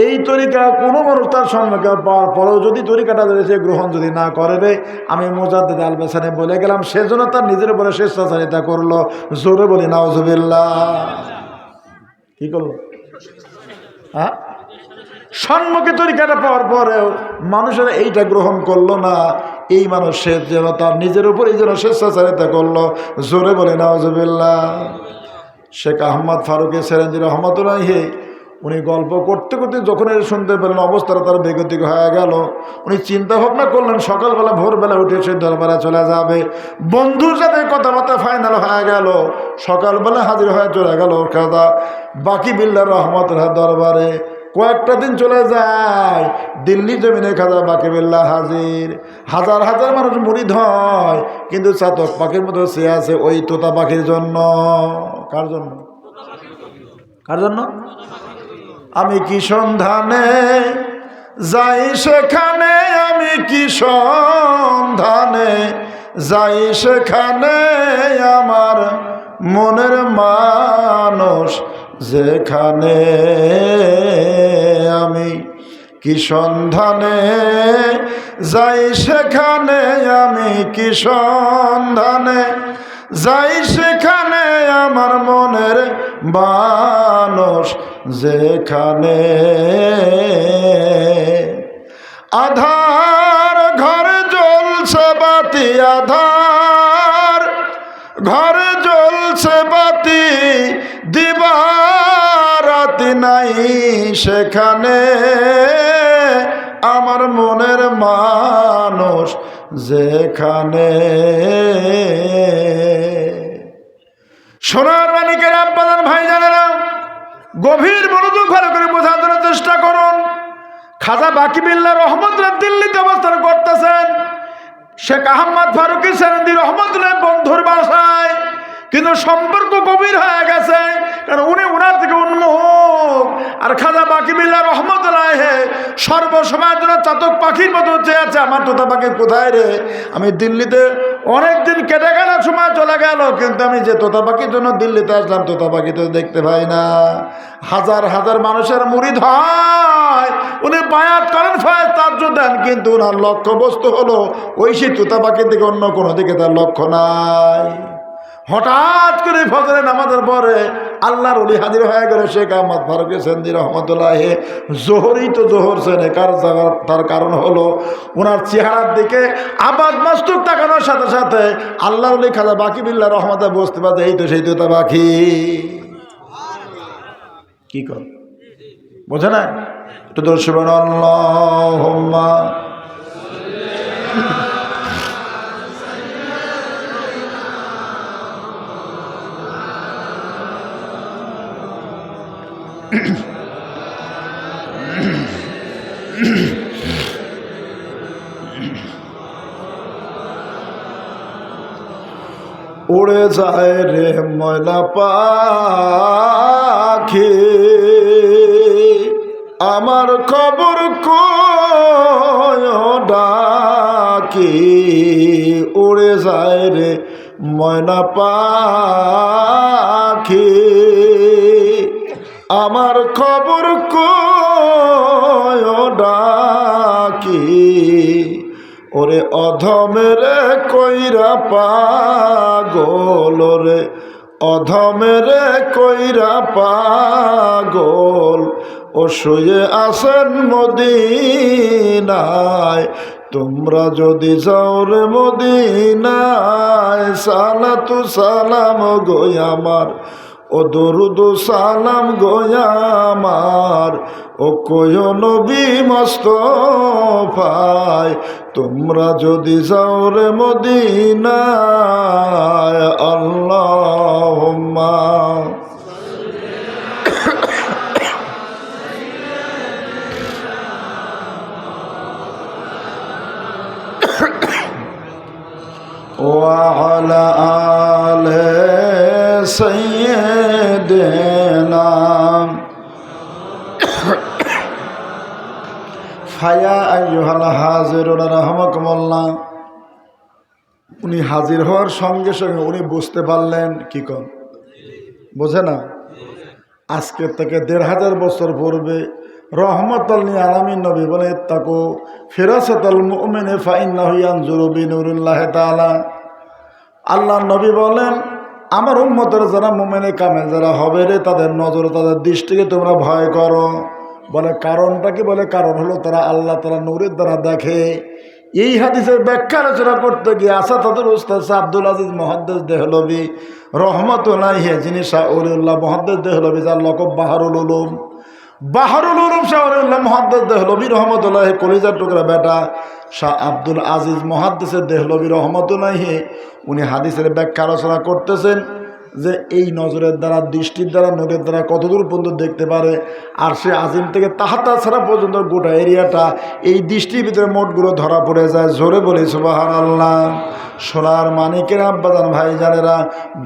এই তরিকা কোনো মানুষ তার সম্মুখে পাওয়ার পরেও যদি তরিকাটা সে গ্রহণ যদি না করে রে, আমি মুজাদ্দিদ আল বিসারি বলে গেলাম, সেজন্য তার নিজের উপরে স্বেচ্ছাচারিতা করলো। জোরে বলি নাউজুবিল্লাহ। কি করলো? হ্যাঁ, সম্মুখে তরিকাটা পাওয়ার পরেও মানুষের এইটা গ্রহণ করলো না, এই মানুষ সে যেন তার নিজের উপর এই যেন স্বেচ্ছাচারিতা করলো। জোরে বলে নাউজুবিল্লাহ। শেখ আহমদ ফারুকে সেরেন্দি রহমতুল্লাহি উনি গল্প করতে করতে যখন শুনতে পেলেন অবস্থাটা তার বেগতিক হয়ে গেল, উনি চিন্তা ভাবনা করলেন সকালবেলা ভোরবেলা উঠে সে দরবারে চলে যাবে। বন্ধুর সাথে কথাবার্তা ফাইনাল হয়ে গেল, সকালবেলা হাজির হয়ে চলে গেল খাজা বাকি বিল্লাহ রহমতুল্লাহ দরবারে। কয়েকটা দিন চলে যায়, দিল্লি জমিনে খাজা বাকি বিল্লাহ হাজির। হাজার হাজার মানুষ মুরিদ হয়, কিন্তু চাতক পাখির মতো সে আছে ওই তোতা পাখির জন্য। কার জন্য? কার জন্য? আমি কি সন্ধানে যাই সেখানে, আমি কি সন্ধানে যাই সেখানে, আমার মনের মানুষ যেখানে। আমি কি সন্ধানে যাই সেখানে, আমি কি সন্ধানে যাই সেখানে, আমার মনের মানুষ যেখানে। আধার ঘরে জ্বলছে বাতি, আধার ঘরে জ্বলছে বাতি, দিবারাতি নাই সেখানে, আমার মনের মানুষ যেখানে। সোনার মানিকের আব্বাদান ভাই জানেরা, গভীর মনোযোগ ভালো করে বোঝার জন্য চেষ্টা করুন। খাজা বাকি বিল্লাহ রহমতুল্লাহ দিল্লিতে অবস্থান করতেছেন শেখ আহমদ ফারুকি সেরেন্দি রহমতুল্লাহ বন্ধুর বাসায়, কিন্তু সম্পর্ক গভীর হয়ে গেছে, কারণ উনি ওনার থেকে উন্মুখ। আর খাজা বাকি বিল্লাহ রহমতুল্লাহ সর্বসময়ের জন্য চাতক পাখির মতো চেয়ে আছে, আমার তোতা পাখি কোথায় রে? আমি দিল্লিতে অনেকদিন কেটে গেল, সময় চলে গেল, কিন্তু আমি যে তোতা পাখির জন্য দিল্লিতে আসলাম তোতা পাখি তো দেখতে পাই না। হাজার হাজার মানুষের মুরিদ হয়, উনি বায়াত করেন, ফয়েজ তাজ্য দেন, কিন্তু ওনার লক্ষ্য বস্তু হলো ওই সেই তোতা পাখির দিকে, অন্য কোনো দিকে তার লক্ষ্য নাই। হঠাৎ করে ফজরের নামাজের পরে আল্লাহর ওলি হাজির হয়ে গেল শেখ আহমদ ফারুকি সেরেন্দি রহমতুল্লাহ। জোহরই তো জোহর সেনে, তার কারণ হলো ওনার চেহারার দিকে আবাদ মাস্তুক তাকানোর সাথে সাথে আল্লাহর ওলি খাজা বাকি বিল্লাহ রহমতে বুঝতে পারছে এই তো সেই তোতা পাখি। কি কর বোঝে না? একটু দর্শন আল্লাহুম্মা উড়ে যায় রে ময়না পাখি, আমার খবর কয় ডাকি। উড়ে যায় রে ময়না পাখি, আমার খবর কয় ডাকি। ওরে অধমের কইরা পাগল, রে অধমের কইরা পাগল, ও শুয়ে আসেন মদিনায়। তোমরা যদি যাও রে মদিনায়, সালাতু সালাম গো আমার, ও দরুদ সালাম গো আমার, ও কয় নবী মুস্তাফায়। তোমরা যদি যাও রে মদিনায়, আল্লাহুম্মা ওয়া আলা আলি সাইয়্যিদিনা ফায়া আইয়ুহাল হাজিরুন রাহমাকুমুল্লাহ। উনি হাজির হওয়ার সঙ্গে সঙ্গে উনি বুঝতে পারলেন, কি কর বোঝে না, আজকের থেকে ১৫০০ বছর পূর্বে রহমতুল লিল আলামিন নবী বলে, ইত্তাকু ফিরাসাতাল মুমিনি ফাইন্নাহু ইয়ানজুরু বিনুরিল্লাহি তাআলা। আল্লাহর নবী বলেন, আমার উম্মতের যারা মুমিনে কামেল যারা হবে রে, তাদের নজর তাদের দৃষ্টিকে তোমরা ভয় করো। বলে কারণটা কি? বলে কারণ হলো তারা আল্লাহ তাআলা নূরের দ্বারা দেখে। এই হাদিসের ব্যাখ্যা আলোচনা করতে গিয়ে আসাদুল উস্তাদ আব্দুল আজিজ মুহাদ্দিস দেহলভী রহমাতুল্লাহ, যিনি শাহউলিউল্লাহ মুহাদ্দিস দেহলভী, যার লকব বাহরুল উলুম, বাহরুল উলুম শাহউলিউল্লাহ মুহাদ্দিস দেহলভী রহমাতুল্লাহ কলিজার টুকরা বেটা শাহ আব্দুল আজিজ মুহাদ্দিস দেহলভী রহমাতুল্লাহ, উনি হাদিসের ব্যাখ্যা আলোচনা করতেছেন যে এই নজরের দ্বারা, দৃষ্টির দ্বারা, নজরের দ্বারা কতদূর পর্যন্ত দেখতে পারে। আর সে আজিম থেকে তাহাতা ছাড়া পর্যন্ত গোটা এরিয়াটা এই দৃষ্টির ভিতরে মোটগুলো ধরা পড়ে যায়। জোরে বলি সুবহানাল্লাহ। সোনার মানিকের আব্বাজান ভাইজানেরা,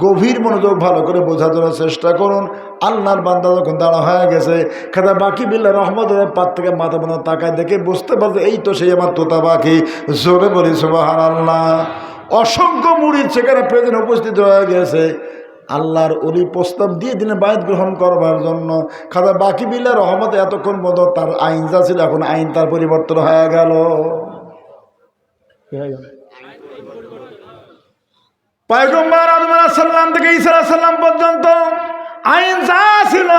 গভীর মনোযোগ ভালো করে বোঝার জন্য চেষ্টা করুন। আল্লাহর বান্দা যখন দাঁড়া হয়ে গেছে, খাদা বাকি বিল্লাহ রহমতের পাত থেকে মাথা বোনা তাকায় দেখে বুঝতে পারছে এই তো সেই আমার তোতা পাখি। জোরে বলি সুবহানাল্লাহ। অসংখ্য মুরিদ সেখানে প্রেজেন্ট উপস্থিত হয়ে গেছে। আল্লাহর ওলি প্রস্তাব দিয়ে দিনে বায়াত গ্রহণ করবার জন্য। খাদা বাকি বিল্লাহ রহমতে এতক্ষণ পর্যন্ত তার আইন যা ছিল, এখন আইন তার পরিবর্তন হয়ে গেল। পয়গম্বর আদম আলাইহিস সালাম থেকে ঈসা আলাইহিস সালাম পর্যন্ত আইন যা ছিল,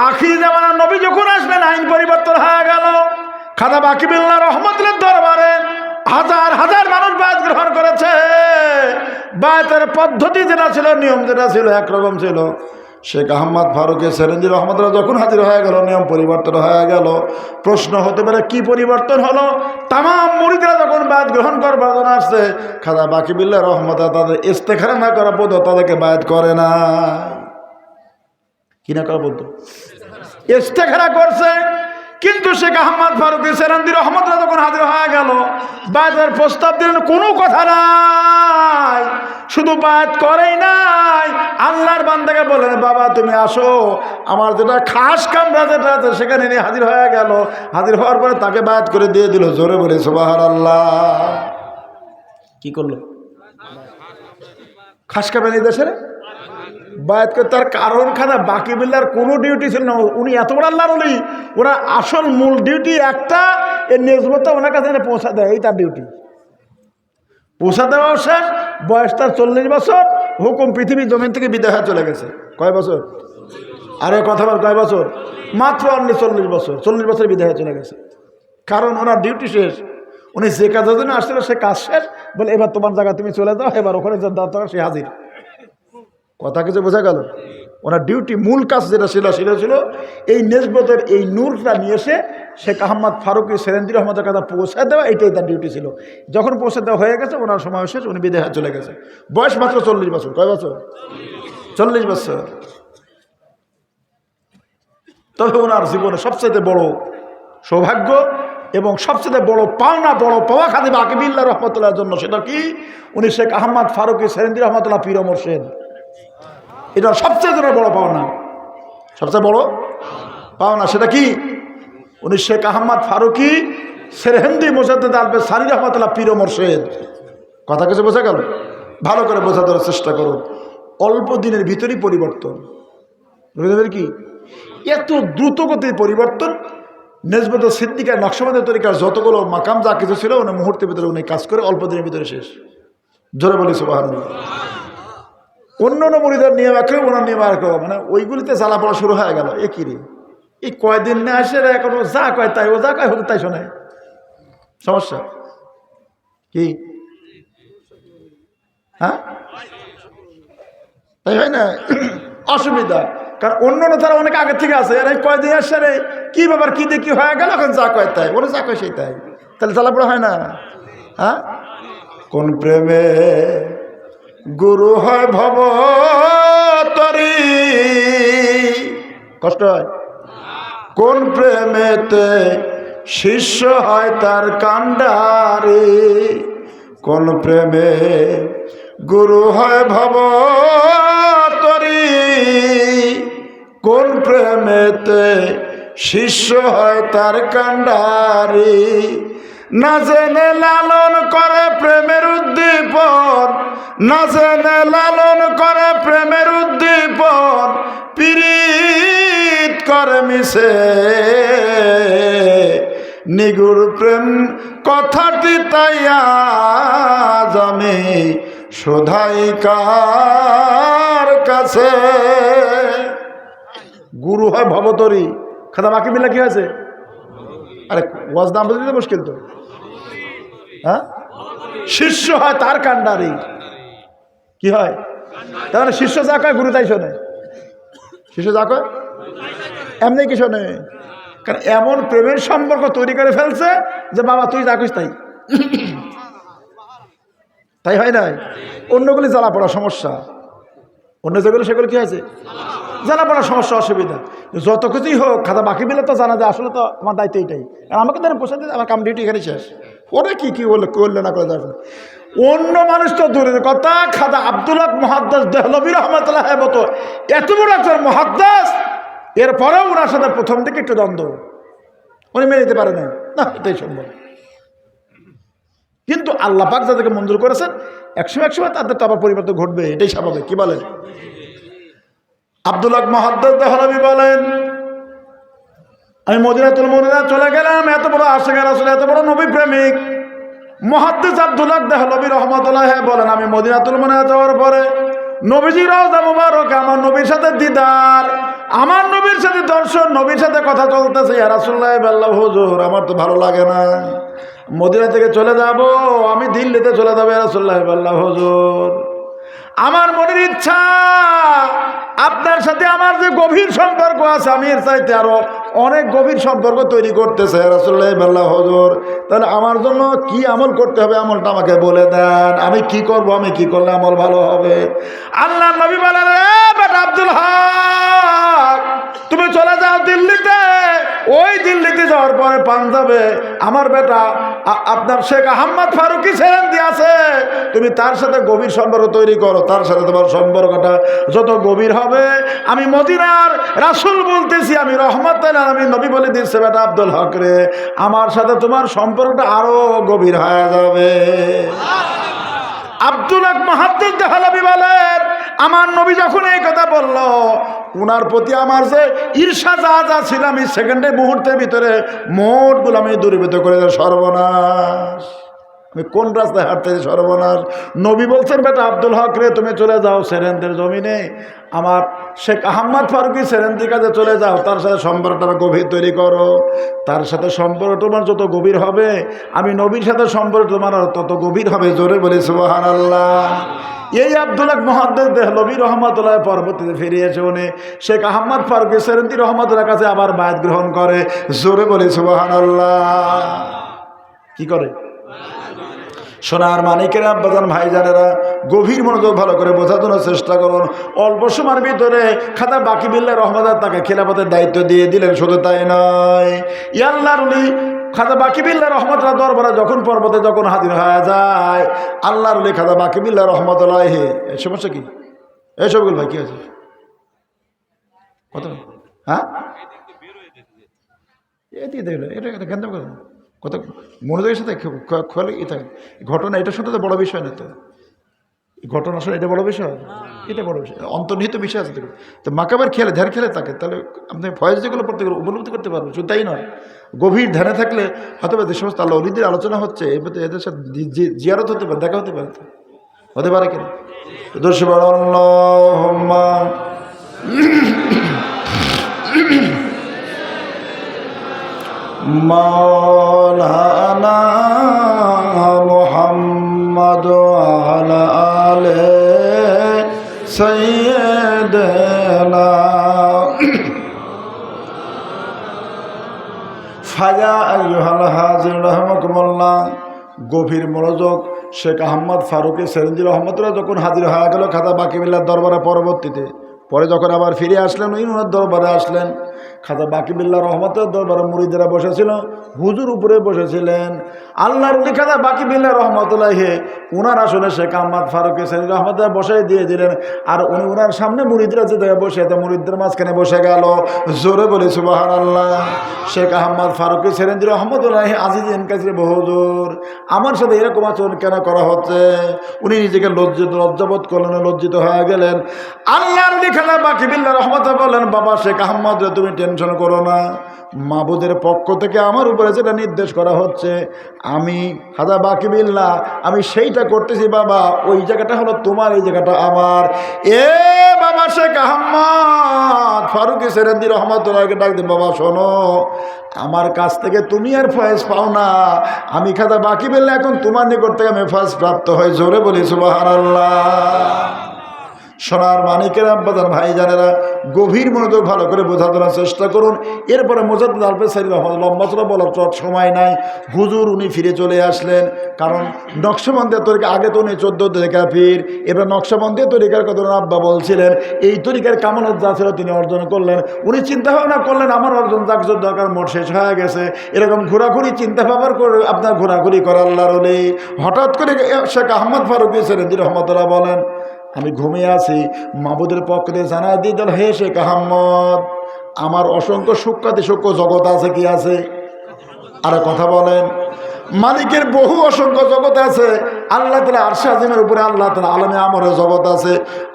আখির জামানার নবী যখন আসবেন আইন পরিবর্তন হয়ে গেল। খাদা বাকি বিল্লাহ রহমতুল্লাহ দরবারে হাজার হাজার মানুষ বায়াত গ্রহণ করেছে। বায়াতের পদ্ধতি যেটা ছিল, নিয়ম যেটা ছিল, একরকম ছিল। শেখ আহমদ ফারুকে সেরেন্দি রহমতুল্লাহ যখন হাজির হয়ে গেল, নিয়ম পরিবর্তন হয়ে গেল। প্রশ্ন হতে পারে কি পরিবর্তন হলো? তাম মুরিদরা যখন বায়াত গ্রহণ করবার জন্য আসছে, খাদা বাকি বিল্লাহ রহমতুল্লাহ তাদের ইস্তেখারা না করা পর্যন্ত তাদেরকে বায়াত করে না। কি না করা পর্যন্ত ইস্তেখারা করছে। কিন্তু শেখ আহমদ ফারুকি সেরেন্দি রহমতুল্লাহ যখন হাজির হয়ে গেল, বায়াতের প্রস্তাব দিলেন, কোনো কথা নাই। শুধু বায়াত করেই নাই, আল্লাহর বান্দাকে বলেন, বাবা তুমি আসো, আমার যেটা খাস কামরা যেটা আছে সেখানে নিয়ে হাজির হয়ে গেল। হাজির হওয়ার পরে তাকে বায়াত করে দিয়ে দিল। জোরে বলে সুবহানাল্লাহ। কি করলো? খাস কামরা নিয়ে দেশে বায়াত করে। তার কারণ খানা বাকি বিল্লার কোনো ডিউটি ছিল না। উনি এত বড় আল্লাহর ওলি, ওরা আসল মূল ডিউটি একটা, এর নিজমতটা ওনার কাছে পৌঁছা দেয়, এই তার ডিউটি। পৌঁছা দেওয়া শেষ, বয়স তার 40 বছর, হুকুম পৃথিবীর জমিন থেকে বিদায় হয়ে চলে গেছে। কয় বছর? আরে কথা বল, কয় বছর? মাত্র অনলি 40 বছর। 40 বছর বিদায় হয়ে চলে গেছে। কারণ ওনার ডিউটি শেষ। উনি যে কাজের জন্য আসছিল সে কাজ শেষ। বলে এবার তোমার জায়গা তুমি চলে যাও, এবার ওখানে যে দরকার সে হাজির। কথা কিছু বোঝা গেল? ওনার ডিউটি, মূল কাজ যেটা ছিল সেটা ছিল এই নেসবতের এই নূরটা নিয়ে এসে শেখ আহমদ ফারুকি সেরেন্দি রহমতের কাছে পৌঁছে দেওয়া, এইটাই তার ডিউটি ছিল। যখন পৌঁছে দেওয়া হয়ে গেছে, ওনার সময় শেষ, উনি বিদেয় হয়ে চলে গেছে। বয়স মাত্র 40 বছর। কয় বছর? 40 বছর। তবে ওনার জীবনে সবচেয়ে বড় সৌভাগ্য এবং সবচেয়ে বড় পাওনা, বড় পাওয়া খাদিম আকিবিল্লাহ রহমতুল্লাহর জন্য, সেটা কি? উনি শেখ আহমদ ফারুকী সেরেন্দি রহমতুল্লাহ পীর মোর্শেদ। এটা সবচেয়ে বড় পাওনা, সবচেয়ে বড় পাওনা। সেটা কি? উনি শেখ আহমদ ফারুকী সেরেন্দি মোর্শেদ আলবে সানি রহমতুল্লাহ পীর মোর্শেদ। কথা কিছু বোঝা গেল? ভালো করে বোঝা দেওয়ার চেষ্টা করুন। অল্প দিনের ভিতরেই পরিবর্তন। কি এত দ্রুত গতির পরিবর্তন! নেসবত সিদ্দিকা নকশবন্দি তরিকার যতগুলো মাকাম যা কিছু ছিল উনি মুহূর্তের ভিতরে উনি কাজ করে অল্প দিনের ভিতরে শেষ। জোরে বলি সুবহানাল্লাহ। অন্য অন্য মুরিদের নিয়ম একরকম, ওনার নিয়ম একরকম, মানে ওইগুলিতে জ্বালা পড়া শুরু হয়ে গেল। এ কি রে, এই কয়দিন না আসে এখনো যা কয় তাই, ও যা কয় হতে তাই শোনে। সমস্যা কি? হ্যাঁ, তাই হয় না? অসুবিধা। কারণ অন্য তারা অনেক আগে থেকে আছে, এর কয়দিন আসছে রে, কি ব্যাপার, কি দিয়ে কি হয়ে গেল, এখন যা কয় তাই, ওরা যা কয় সেই তাই, তাহলে জ্বালাপোড়া হয় না? হ্যাঁ, কোন প্রেমে গুরু হয় ভব তরি, কষ্ট হয়। কোন প্রেমেতে শিষ্য হয় তার কান্ডারি, কোন প্রেমে গুরু হয় ভব তরি, কোন প্রেমেতে শিষ্য হয় তার কান্ডারি। না জেনে লালন করে প্রেমের উদ্দীপন, না জেনে লালন করে প্রেমের উদ্দীপন, পীড়িত করে মিশে নিগুড় প্রেম কথাটি তাই আজ আমি শোধাই কার কাছে। গুরু হয় ভবতরী, খাতা বাকি মিলা কি আছে? আরে ওয়াজ নাম বুঝতে মুশকিল তো। হ্যাঁ, শিষ্য হয় তার কান্ডারি। কি হয়? তাহলে শিষ্য যা কয় গুরু তাই শোনে। শিষ্য যা কয় এমনি কি শোনে? কারণ এমন প্রেমের সম্পর্ক তৈরি করে ফেলছে যে বাবা তুই যা কইস তাই। তাই হয় নাই? অন্যগুলি জ্বালা পড়া সমস্যা, অন্য যেগুলো সেগুলো কি হয়েছে জ্বালা পড়া সমস্যা, অসুবিধা। যত কিছুই হোক খাতা বাকি মিলে তো জানা যায় আসলে তো আমার দায়িত্ব এইটাই। আর আমাকে ধরে পোষা দিতে আমার কাম ডিউটি এখানে শেষ। ওরে কি কি বললে করলে না করে যাবে। অন্য মানুষ তো দূরের কথা, খাদা আব্দুল হক মুহাদ্দিস দেহলভী রহমতুল্লাহ মতো এত বড় একজন মুহাদ্দিস, এরপরেও ওনার সাথে প্রথম থেকে একটু দ্বন্দ্ব, উনি মেনে নিতে পারে না, এটাই সম্ভব। কিন্তু আল্লাহ পাক যাদেরকে মঞ্জুর করেছেন একসময় তাদের তো আবার পরিবর্তন ঘটবে, এটাই স্বাভাবিক। কি বলেন? আব্দুল হক মুহাদ্দিস দেহলভী বলেন, আমি মদিনাতুল মুনাওয়ারা চলে গেলাম, এত বড় আশিক রাসূল, এত বড় নবী প্রেমিক মুহাদ্দিস আব্দুল হক দেহলভী রহমাতুল্লাহ বলেন, আমি মদিনাতুল মুনাওয়ারা যাওয়ার পরে নবীজির রওজা মুবারক, আমার নবীর সাথে দিদার, আমার নবীর সাথে দর্শন, নবীর সাথে কথা চলতেছে। ইয়া রাসূলুল্লাহ আল্লাহ হুজুর, আমার তো ভালো লাগে না, মদিনা থেকে চলে যাব, আমি দিল্লিতে চলে যাবো। ইয়া রাসূলুল্লাহ আল্লাহ হুজুর, আমার মনের ইচ্ছা আপনার সাথে আমার যে গভীর সম্পর্ক আছে, আমি এর চাইতে আরো অনেক গভীর সম্পর্ক তৈরি করতেছে। রাসূলুল্লাহ আল্লাহ হুজুর, তাহলে আমার জন্য কি আমল করতে হবে, আমলটা আমাকে বলে দেন, আমি কি করব, আমি কি করলে আমল ভালো হবে? আল্লাহ নবী বলেন, বেটা আব্দুল হক, তুমি চলে যাও দিল্লিতে, ওই দিল্লিতে যাওয়ার পরে পাঞ্জাবে আমার বেটা আপনার শেখ আহমদ ফারুকী সেরেন্দি আছে, তুমি তার সাথে গভীর সম্পর্ক তৈরি করো, তার সাথে তোমার সম্পর্কটা যত গভীর হবে, আমি মদিনার রাসূল বলতেছি, আমি রহমতুল আলামিন নবী বলে দিচ্ছে, বেটা আব্দুল হক রে, আমার সাথে তোমার সম্পর্কটা আরো গভীর হয়ে যাবে। আব্দুল হক মুহাদ্দিস দেহলভী বলেন, আমার নবী যখন এই কথা বলল, ওনার প্রতি আমার যে ঈর্ষা যা ছিল, আমি সেকেন্ডের মুহূর্তের ভিতরে মোটগুলো আমি দূরীভূত করে দেয়। সর্বনাশ, আমি কোন রাস্তায় হাঁটতেছি, সর্বনাশ। নবী বলছেন, বেটা আব্দুল হক রে, তুমি চলে যাও সেরেন্দের জমিনে, আমার শেখ আহমদ ফারুকী সেরেন্দির কাছে চলে যাও, তার সাথে সম্পর্কটা গভীর তৈরি করো, তার সাথে সম্পর্ক তোমার যত গভীর হবে, আমি নবীর সাথে সম্পর্ক তোমার তত গভীর হবে। জোরে বলি সুবহানাল্লাহ। এই আব্দুল হক মুহাদ্দিস দেহলভী রহমতুল্লাহ পরবর্তীতে ফিরে এসে উনি শেখ আহমদ ফারুকী সেরেন্দি রহমতুল্লাহর কাছে আবার বায়াত গ্রহণ করে। জোরে বলি সুবহানাল্লাহ। কি করে? সোনার মানিকেরা, আব্বাজান ভাইজানেরা, গভীর মনোযোগ ভালো করে বোঝার জন্য চেষ্টা করুন। অল্প সময়ের ভিতরে খাতা বাকি বিল্লাহ রহমতুল্লাহ তাকে খেলাফতের দায়িত্ব দিয়ে দিলেন। শুধু তাই নয়, আল্লাহর ওলি খাজা বাকিবিল্লাহ রহমতুল্লাহ দরবারে যখন পর্বতে যখন হাজির হয়ে যায়, আল্লাহর ওলি খাজা বাকিবিল্লাহ রহমতুল্লাহ এই সমস্যা কি? এই সবগুলো ভাই কি আছে কত? হ্যাঁ এটি দেখলো এটা কেন কত মনোযোগের সাথে খোলে ঘটনা, এটার সাথে তো বড় বিষয় না। তো ঘটনা আসলে এটা বড় বিষয়, এটা বড় বিষয়, অন্তর্নিহিত বিষয় আছে। তো মাকাবার খেলে ধ্যান খেলে থাকে, তাহলে আপনি ফয়েজ যেগুলো পড়তে গেলে উপলব্ধি করতে পারবেন। শুধু তাই নয়, গভীর ধ্যানে থাকলে হয়তো যে সমস্ত আল্লাহ ওলিদের আলোচনা হচ্ছে এদের সাথে জিয়ারত হতে পারে, দেখা হতে পারে, হতে পারে কিনা? মাওলানা মুহাম্মদ আলা আলে সাইয়্যিদানা ফায়া আইয়ুহাল হাজির রাহমাকুমুল্লাহ। গভীর মনোযোগ। শেখ আহমদ ফারুকী সেরেঞ্জি রহমতুল্লাহ যখন হাজির হয়ে গেল খাজা বাকিবিল্লাহর দরবারে, পরবর্তীতে পরে যখন আবার ফিরে আসলেন ওনার দরবারে আসলেন, খাজা বাকিবিল্লাহ রহমতুল্লাহ দরবারে মুরিদেরা বসেছিল, হুজুর উপরে বসেছিলেন। আল্লাহর ওলি খাজা বাকিবিল্লাহ রহমতুল্লাহ উনার আসলে শেখ আহমদ ফারুকী সেরেঞ্জি রহমতুল্লাহ বসাই দিয়ে দিলেন, আর উনি উনার সামনে মুরিদরা যে বসে মুরিদদের মাঝখানে বসে গেল। জোরে বলি সুবহানাল্লাহ। শেখ আহমদ ফারুকী সেরেঞ্জি রহমতুল্লাহ আজিজিন কাছে, হুজুর আমার সাথে এরকম আচরণ কেন করা হচ্ছে? উনি নিজেকে লজ্জাবোধ করলেন, লজ্জিত হয়ে গেলেন। আল্লাহর ওলি খাজা বাকিবিল্লাহ রহমতুল্লাহ বললেন, বাবা শেখ আহমদ তুমি টেনশন করো না, মাবুদের পক্ষ থেকে আমার উপরে যেটা নির্দেশ করা হচ্ছে আমি খাজা বাকিবিল্লাহ আমি সেইটা করতেছি বাবা। ওই জায়গাটা হলো তোমার, এই জায়গাটা আমার। এ বাবা শেখ আহমদ ফারুকী সেরেঞ্জি রহমতুল্লাহকে ডাক দিন, বাবা শোনো, আমার কাছ থেকে তুমি আর ফয়েজ পাও না, আমি খাজা বাকিবিল্লাহ এখন তোমার নিকট থেকে আমি ফয়েজ প্রাপ্ত হই। জোরে বলি সুবহানাল্লাহ। সোনার মানিকের আব্বাজান ভাই জানেরা, গভীর মনোযোগ ভালো করে বোঝা দেওয়ার চেষ্টা করুন। এরপরে মোজাদ্দেদ আলপেসারি রহমতুল্লাহ লম্বা চলা বলার সময় নাই, হুজুর উনি ফিরে চলে আসলেন। কারণ নকশবন্দিয়া তরিকা আগে তো উনি 14 তরিকা পীর, এবার নকশবন্দিয়া তরিকার কথা আব্বা বলছিলেন, এই তরিকার কামালত যা ছিল তিনি অর্জন করলেন। উনি চিন্তা ভাবনা করলেন আমার অর্জন যা কিছু দরকার মোট শেষ হয়ে গেছে। এরকম ঘোরাঘুরি চিন্তা ভাবনা করে আপনার ঘোরাঘুরি করা আল্লাহর ওলি। হঠাৎ করে শেখ আহমদ ফারুকী সেরেঞ্জি রহমতুল্লাহ বলেন, আমি ঘুমিয়ে আছি, মাবুদের পক্ষ থেকে জানাই দিয়ে দিল, হে শেখ আহমদ আমার অসংখ্য সূক্ষ্মাতি সূক্ষ্ম জগৎ আছে। কি আছে? আরে কথা বলেন। মালিকের বহু অসংখ্য জগৎ আছে। আল্লাহ তাআলা আরশে আজিমের উপরে আল্লাহ তাআলা আলমে আমরের জগৎ আছে।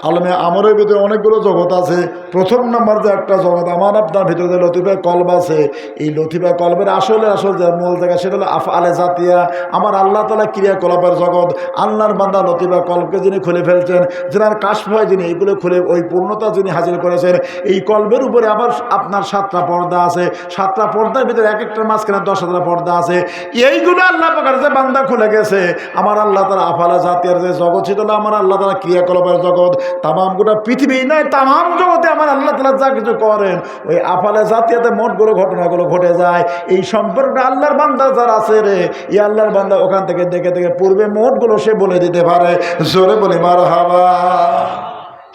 আলমে আমরের ভিতরে অনেকগুলো জগৎ আছে। প্রথম নম্বর যে একটা জগৎ আমার আপনার ভিতরে যে লতিফা কলব আছে, এই লতিফা কলবের আসল যে মূল জায়গা সেটা হলো আফআলে জাতিয়া, আমার আল্লাহ তাআলা ক্রিয়াকলাপের জগৎ। আল্লাহর বান্দা লতিফা কলবকে যিনি খুলে ফেলছেন, যেনার কাশফ হয় যিনি, এইগুলো খুলে ওই পূর্ণতা যিনি হাজির করেছেন, এই কলবের উপরে আবার আপনার 7টা পর্দা আছে। 7টা পর্দার ভিতরে এক একটার মাঝখানে 10,000 পর্দা আছে। এইগুলো আল্লাহ পাকের যে বান্দা খুলে গেছে, আমার আল্লাহ তাআলা আফআলে জাতিয়ার যে জগৎ ছিল, আমার আল্লাহ তাআলা ক্রিয়াকলাপের জগৎ, তামাম গোটা পৃথিবী নয় তামাম জগতে আমার আল্লাহ তাআলা যা কিছু করেন ওই আফআলে জাতিয়াতে মোটগুলো ঘটনাগুলো ঘটে যায়। এই সম্পর্কটা আল্লাহর বান্দা যারা আছে রে, এই আল্লাহর বান্দা ওখান থেকে দেখে দেখে পূর্বে মোটগুলো সে বলে দিতে পারে। জোরে বলি মারহাবা।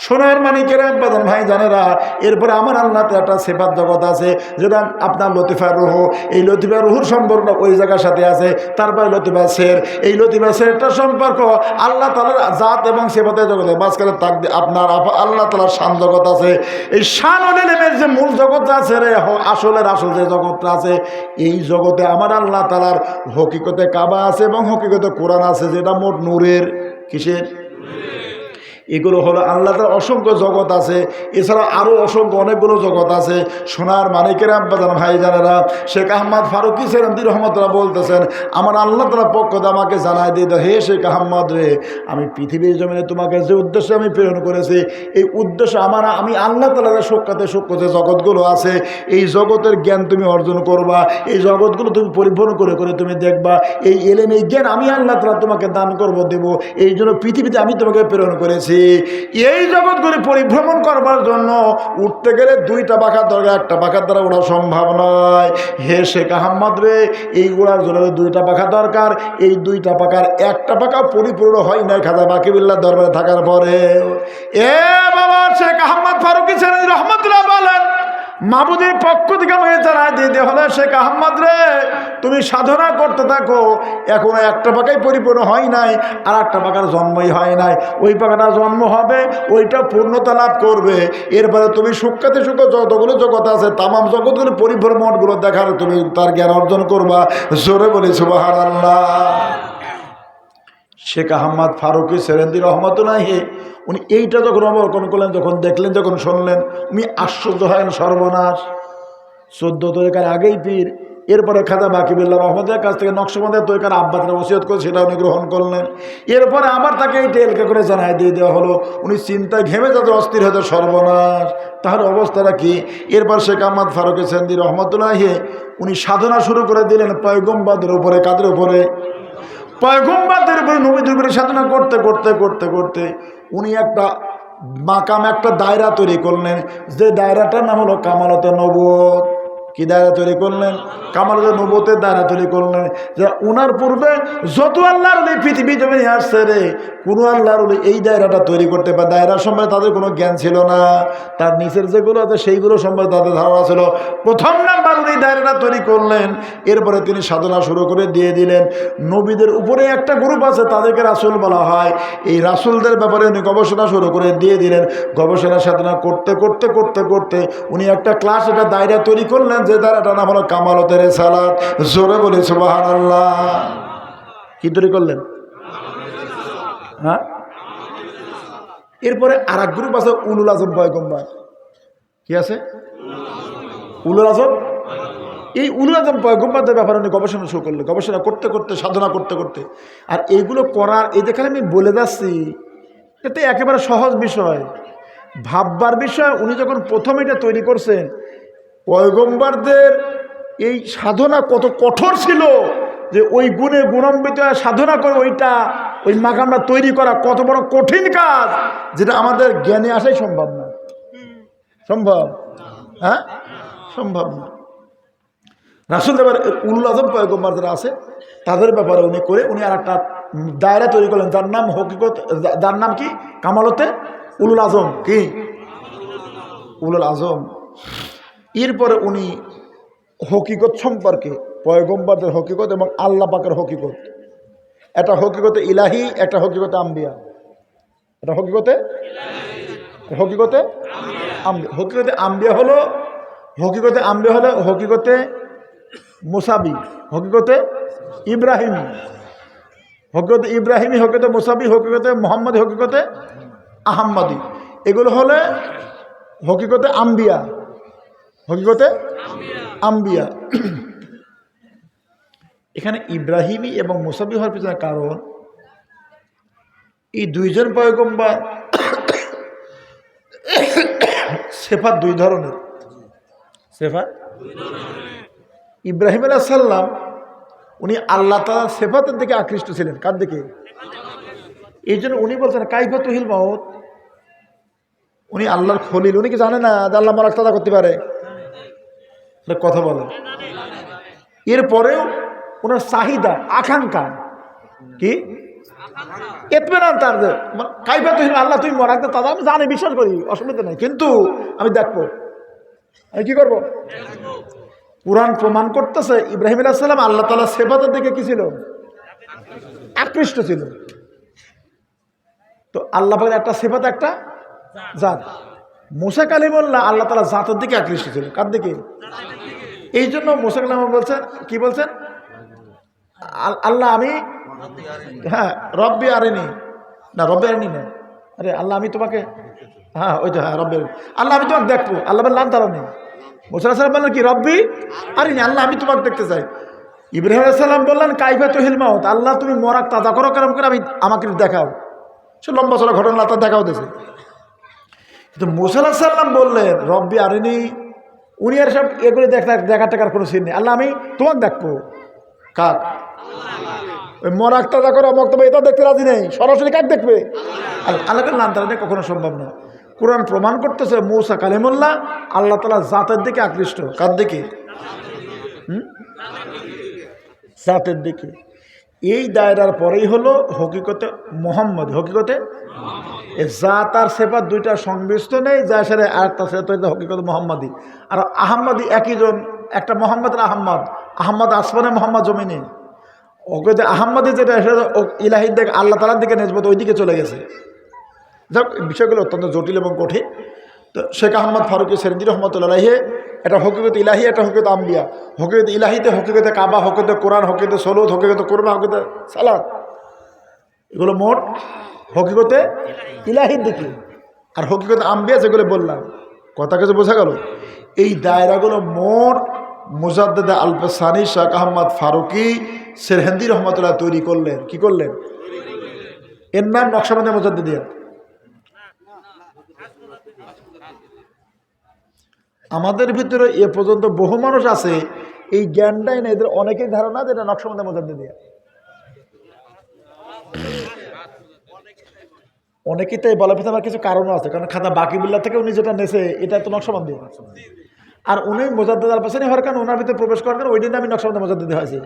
সোনার মানিকের আব্বাজান ভাই জানেরা, এরপরে আমার আল্লাহতে একটা সেফাত জগৎ আছে যেটা আপনার লতিফা রুহ। এই লতিফা রুহুর সম্পর্ক ওই জায়গার সাথে আছে। তারপরে লতিফা শের, এই লতিফা শেরটার সম্পর্ক আল্লাহ তাআলার জাত এবং সেফাতের জগতে বাসকারে তাকদীর আপনার আল্লাহ তাআলার শান জগৎ আছে। এই শান ইলমের যে মূল জগৎ আছে রে, আসলের আসল যে জগৎটা আছে, এই জগতে আমার আল্লাহ তাআলার হকিকতে কাবা আছে এবং হকিকতে কোরআন আছে, যেটা মোট নূরের। কিসের? এগুলো হলো আল্লাহ তাআলার অসংখ্য জগৎ আছে। এছাড়া আরও অসংখ্য অনেকগুলো জগৎ আছে। সোনার মানিকের আব্বাজান ভাই জানেরা, শেখ আহমদ ফারুকী সেরেঞ্জি রহমতুল্লাহ বলতেছেন, আমার আল্লাহ তাআলা পক্ষ থেকে আমাকে জানাই দিয়ে দাও, হে শেখ আহমদ রে, আমি পৃথিবীর জমিনে তোমাকে যে উদ্দেশ্যে আমি প্রেরণ করেছি, এই উদ্দেশ্য আমি আল্লাহ তাআলার সূক্ষ্ম যে জগৎগুলো আছে, এই জগতের জ্ঞান তুমি অর্জন করবা, এই জগৎগুলো তুমি পরিভ্রমণ করে করে তুমি দেখবা। এই এলেম, এই জ্ঞান আমি আল্লাহ তাআলা তোমাকে দান করবো, দেবো। এই জন্য পৃথিবীতে আমি তোমাকে প্রেরণ করেছি। এই জগৎগুলি পরিভ্রমণ করবার জন্য উঠতে গেলে 2টা পাখার দরকার, একটা পাখার দ্বারা ওড়া সম্ভব নয়। হে শেখ আহমদ রে, এই উড়ার জন্য 2টা পাখা দরকার। এই 2টা পাখার একটা পাখা পরিপূর্ণ হয় না খাজা বাকিবিল্লাহ দরবারে থাকার পরে। এ বাবা শেখ আহমদ ফারুকী সেরেঞ্জি রহমতুল্লাহ বলেন, মাবুদের পক্ষ থেকে আমাকে জানাই দিতে হলে শেখ আহমদ রে, তুমি সাধনা করতে থাকো, এখনো একটা পাকাই পরিপূর্ণ হয় নাই, আর একটা পাকার জন্মই হয় নাই। ওই পাকাটা জন্ম হবে, ওইটা পূর্ণতা লাভ করবে, এরপরে তুমি সুখ্যাতি সুখ যতগুলো জগৎ আছে তামাম জগৎগুলো পরিভ্রমণগুলো দেখার তুমি তার জ্ঞান অর্জন করবা। জোরে বলি সুবহানাল্লাহ। শেখ আহমদ ফারুকী সেরেন্দি রহমতুল্লাহি উনি এইটা যখন অবলোকন করলেন, যখন দেখলেন, যখন শুনলেন, উনি আশ্চর্য হলেন। সর্বনাশ, 14 তরিকার আগেই পীর। এরপরে খাজা বাকিবুল্লাহ রহমতের কাছ থেকে নকশবন্দের তরিকার আব্বাসরা ওসিয়ত করে সেটা উনি গ্রহণ করলেন। এরপরে আবার তাকে এই টেলকে করে জানাই দিয়ে দেওয়া হলো। উনি চিন্তায় ঘেমে যাতে অস্থির হতো। সর্বনাশ, তাহলে অবস্থাটা কি? এরপর শেখ আহমদ ফারুকী সেরেন্দি রহমতুল্লাহি উনি সাধনা শুরু করে দিলেন পয়গম্বরদের উপরে। কাদের উপরে? পয়গম্বরদের উপরে, নবীদের উপরে সাধনা করতে করতে করতে করতে উনি একটা মাকাম, একটা দায়রা তৈরি করলেন, যে দায়রাটার নাম হলো কামালতে নবুয়ত। কি দায়রা তৈরি করলেন? কামালতে নবুয়তের দায়রা তৈরি করলেন। যে ওনার পূর্বে যত আল্লাহর ওলি পৃথিবী জমিনে আসছে রে, কোনো আল্লাহর ওলি এই দায়রাটা তৈরি করতে পারে? দায়রা সম্বন্ধে তাদের কোনো জ্ঞান ছিল না। তার নিচের যেগুলো আছে সেইগুলো সম্বন্ধে তাদের ধারণা ছিল। প্রথম নাম্বার উনি দায়রাটা তৈরি করলেন। এরপরে তিনি সাধনা শুরু করে দিয়ে দিলেন। নবীদের উপরে একটা গ্রুপ আছে, তাদেরকে রাসূল বলা হয়। এই রাসূলদের ব্যাপারে উনি গবেষণা শুরু করে দিয়ে দিলেন। গবেষণা সাধনা করতে করতে করতে করতে উনি একটা ক্লাস, একটা দায়রা তৈরি করলেন, যে দায়রাটা নাম হলো কামালতের রিসালাত। জোরে বলি সুবহানাল্লাহ। কি তৈরি করলেন? হ্যাঁ, এরপরে আর এক গ্রুপ আছে উলুল আজম পয়গম্বর। কি আছে? উলুল আজম। এই উলুল আজম পয়গম্বরদের ব্যাপারে উনি গবেষণা শুরু করলেন। গবেষণা করতে করতে, সাধনা করতে করতে, আর এইগুলো করার, এই যেখানে আমি বলে যাচ্ছি, এতে একেবারে সহজ বিষয়, ভাববার বিষয়। উনি যখন প্রথম এটা তৈরি করছেন, পয়গম্বরদের এই সাধনা কত কঠোর ছিল, যে ওই গুণে গুণান্বিত সাধনা করে ওই মাকামটা তৈরি করা কত বড় কঠিন কাজ, যেটা আমাদের জ্ঞানে আসাই সম্ভব না। সম্ভব? হ্যাঁ, সম্ভব না। রাসূলের ব্যাপারে উলুল আজম পয়গম্বর যারা আছে তাদের ব্যাপারে উনি করে উনি আর একটা দায়রা তৈরি করলেন, যার নাম হকিকত, যার নাম কি? কামালতে উলুল আজম। কি? উলুল আজম। এরপরে উনি হকিকত সম্পর্কে, পয়গম্বরদের হকিকত এবং আল্লাহ পাকের হকিকত, একটা হকিকতে ইলাহি, একটা হকিকতে আম্বিয়া, একটা হকিকতে হকিকতে আম্বিয়া। হকিকতে আম্বিয়া হলো, হকিকতে আম্বিয়া হলো হকিকতে মুসাবি, হকিকতে ইব্রাহিমি, হকিকতে ইব্রাহিমি, হকিকতে মুসাবি, হকিকতে মোহাম্মদী, হকিকতে আহম্মদী। এগুলো হলে হকিকতে আম্বিয়া, হকিকতে আম্বিয়া। এখানে ইব্রাহিমি এবং মুসাবি হওয়ার পিছনে কারণ, এই দুইজন পয়গম্বর সেফাত দুই ধরনের। সেফাত, ইব্রাহিম আলাইহিস সালাম উনি আল্লাহ তাআলার সেফাতের দিকে আকৃষ্ট ছিলেন। কার দিকে? এই জন্য উনি বলছেন কাইফা তুহিল মাউত। উনি আল্লাহর খলিল। উনি কি জানে না যে আল্লাহ মারাক তাদা করতে পারে? কথা বলেন। এরপরেও ওনার চাহিদা, আকাঙ্ক্ষা কি? এতমেনান তার, কাইফা তুহিল, আল্লাহ তুমি মারাক তাদা, আমি জানি, বিশ্বাস করি, অসুবিধা নেই, কিন্তু আমি দেখবো, আমি কি করবো? কুরআন প্রমাণ করতেছে ইব্রাহিম আলাইহিস সালাম আল্লাহ তাআলা সেফাতের দিকে কি ছিল? আকৃষ্ট ছিল। তো আল্লাহ পাকের একটা সেফাত, একটা জাত। মুসা কালিমুল্লাহ আল্লাহ তাআলা জাতের দিকে আকৃষ্ট ছিল। কার দিকে? এই জন্য মুসা কালিম বলছেন, কি বলছেন? আল্লাহ আমি, হ্যাঁ, রব্বি আরিনি, না রব্বি আরিনি না, আরে আল্লাহ আমি তোমাকে, হ্যাঁ ওইটা, হ্যাঁ রব্বি, আল্লাহ আমি তোমাকে দেখবো। আল্লাহ বললাম তারা নেই। মুসা আলাইহিস সালাম বললেন কি? রব্বি আরিনি, আল্লাহ আমি তোমাকে দেখতে চাই। ইব্রাহিম আলাইহিস সালাম বললেন কাইফা তুহিল মাউত, আল্লাহ তুমি মরাক তাজা করো কেরম করে, আমি আমাকে দেখাও। সে লম্বা চলা ঘটনা তা দেখাও দিয়েছে। কিন্তু মুসা আলাইহিস সালাম বললেন রব্বি আরিনি, উনি আর সব এগুলো দেখা টাকার কোনো সিন নেই। আল্লাহ আমি তোমাকে দেখবো। কাক? ওই মরাক তাজা করো বক্তব্য এটা দেখতে রাজি নেই, সরাসরি কাক দেখবে? আল্লাহকে নাম তারা কখনো সম্ভব না। কুরআন প্রমাণ করতেছে মুসা কালিমুল্লাহ আল্লাহ তাআলা জাতের দিকে আকৃষ্ট। কার দিকে? জাতের দিকে। এই দায়রার পরেই হলো হকিকতে মোহাম্মদ। হকিকতে যা তার সেপার দুইটা সংমিশ্র নেই, যা সেরে আর তার সেটা হকিকত মোহাম্মদী। আর আহম্মদী একই জন, একটা মোহাম্মদ আর আহম্মদ। আহম্মদ আসমানে, মোহাম্মদ জমিনে। ওকে যে আহম্মদী যেটা সেটা ইলাহির দিকে, আল্লাহ তালার দিকে নেসবত, ওই দিকে চলে গেছে। যাক, বিষয়গুলো অত্যন্ত জটিল এবং কঠিন। তো শেখ আহমদ ফারুকী সেরেন্দি রহমতুল্লাহ, এটা হকিকত ইলাহি, এটা হকিকত আম্বিয়া। হকিকত ইলাহিতে হকিকতে কাবা, হকিকতে কোরআন, হকিকত সলুদ, হকিকত কোরমা, হকিকত সালাদ, এগুলো মোট হকিকতে ইলাহির দিকে। আর হকিকত আম্বিয়া যেগুলো বললাম, কথা কিছু বোঝা গেল? এই দায়রাগুলো মোট মুজাদ্দেদ আলফসানি শেখ আহমদ ফারুকী সেরহিন্দি রহমতুল্লাহ তৈরি করলেন। কি করলেন? এর নাম নকশবন্দে মুজাদ্দিদিয়া। আমাদের ভিতরে এ পর্যন্ত বহু মানুষ আছে এই জ্ঞানটাই না, এদের অনেকেই ধারণা যে এটা নকশবন্দে মুজাদ্দিদিয়া। অনেকেই তাই বলার পিছনে আমার কিছু কারণও আছে, কারণ খাতা বাকিবুল্লাহ থেকে উনি যেটা নেছে এটা তো নকশবন্দি। আর উনি মুজাদ্দেদ আলফসানি হওয়ার কারণে, ওনার ভিতরে প্রবেশ করার কারণে ওই দিন আমি নকশবন্দে মুজাদ্দিদি হয়েছে।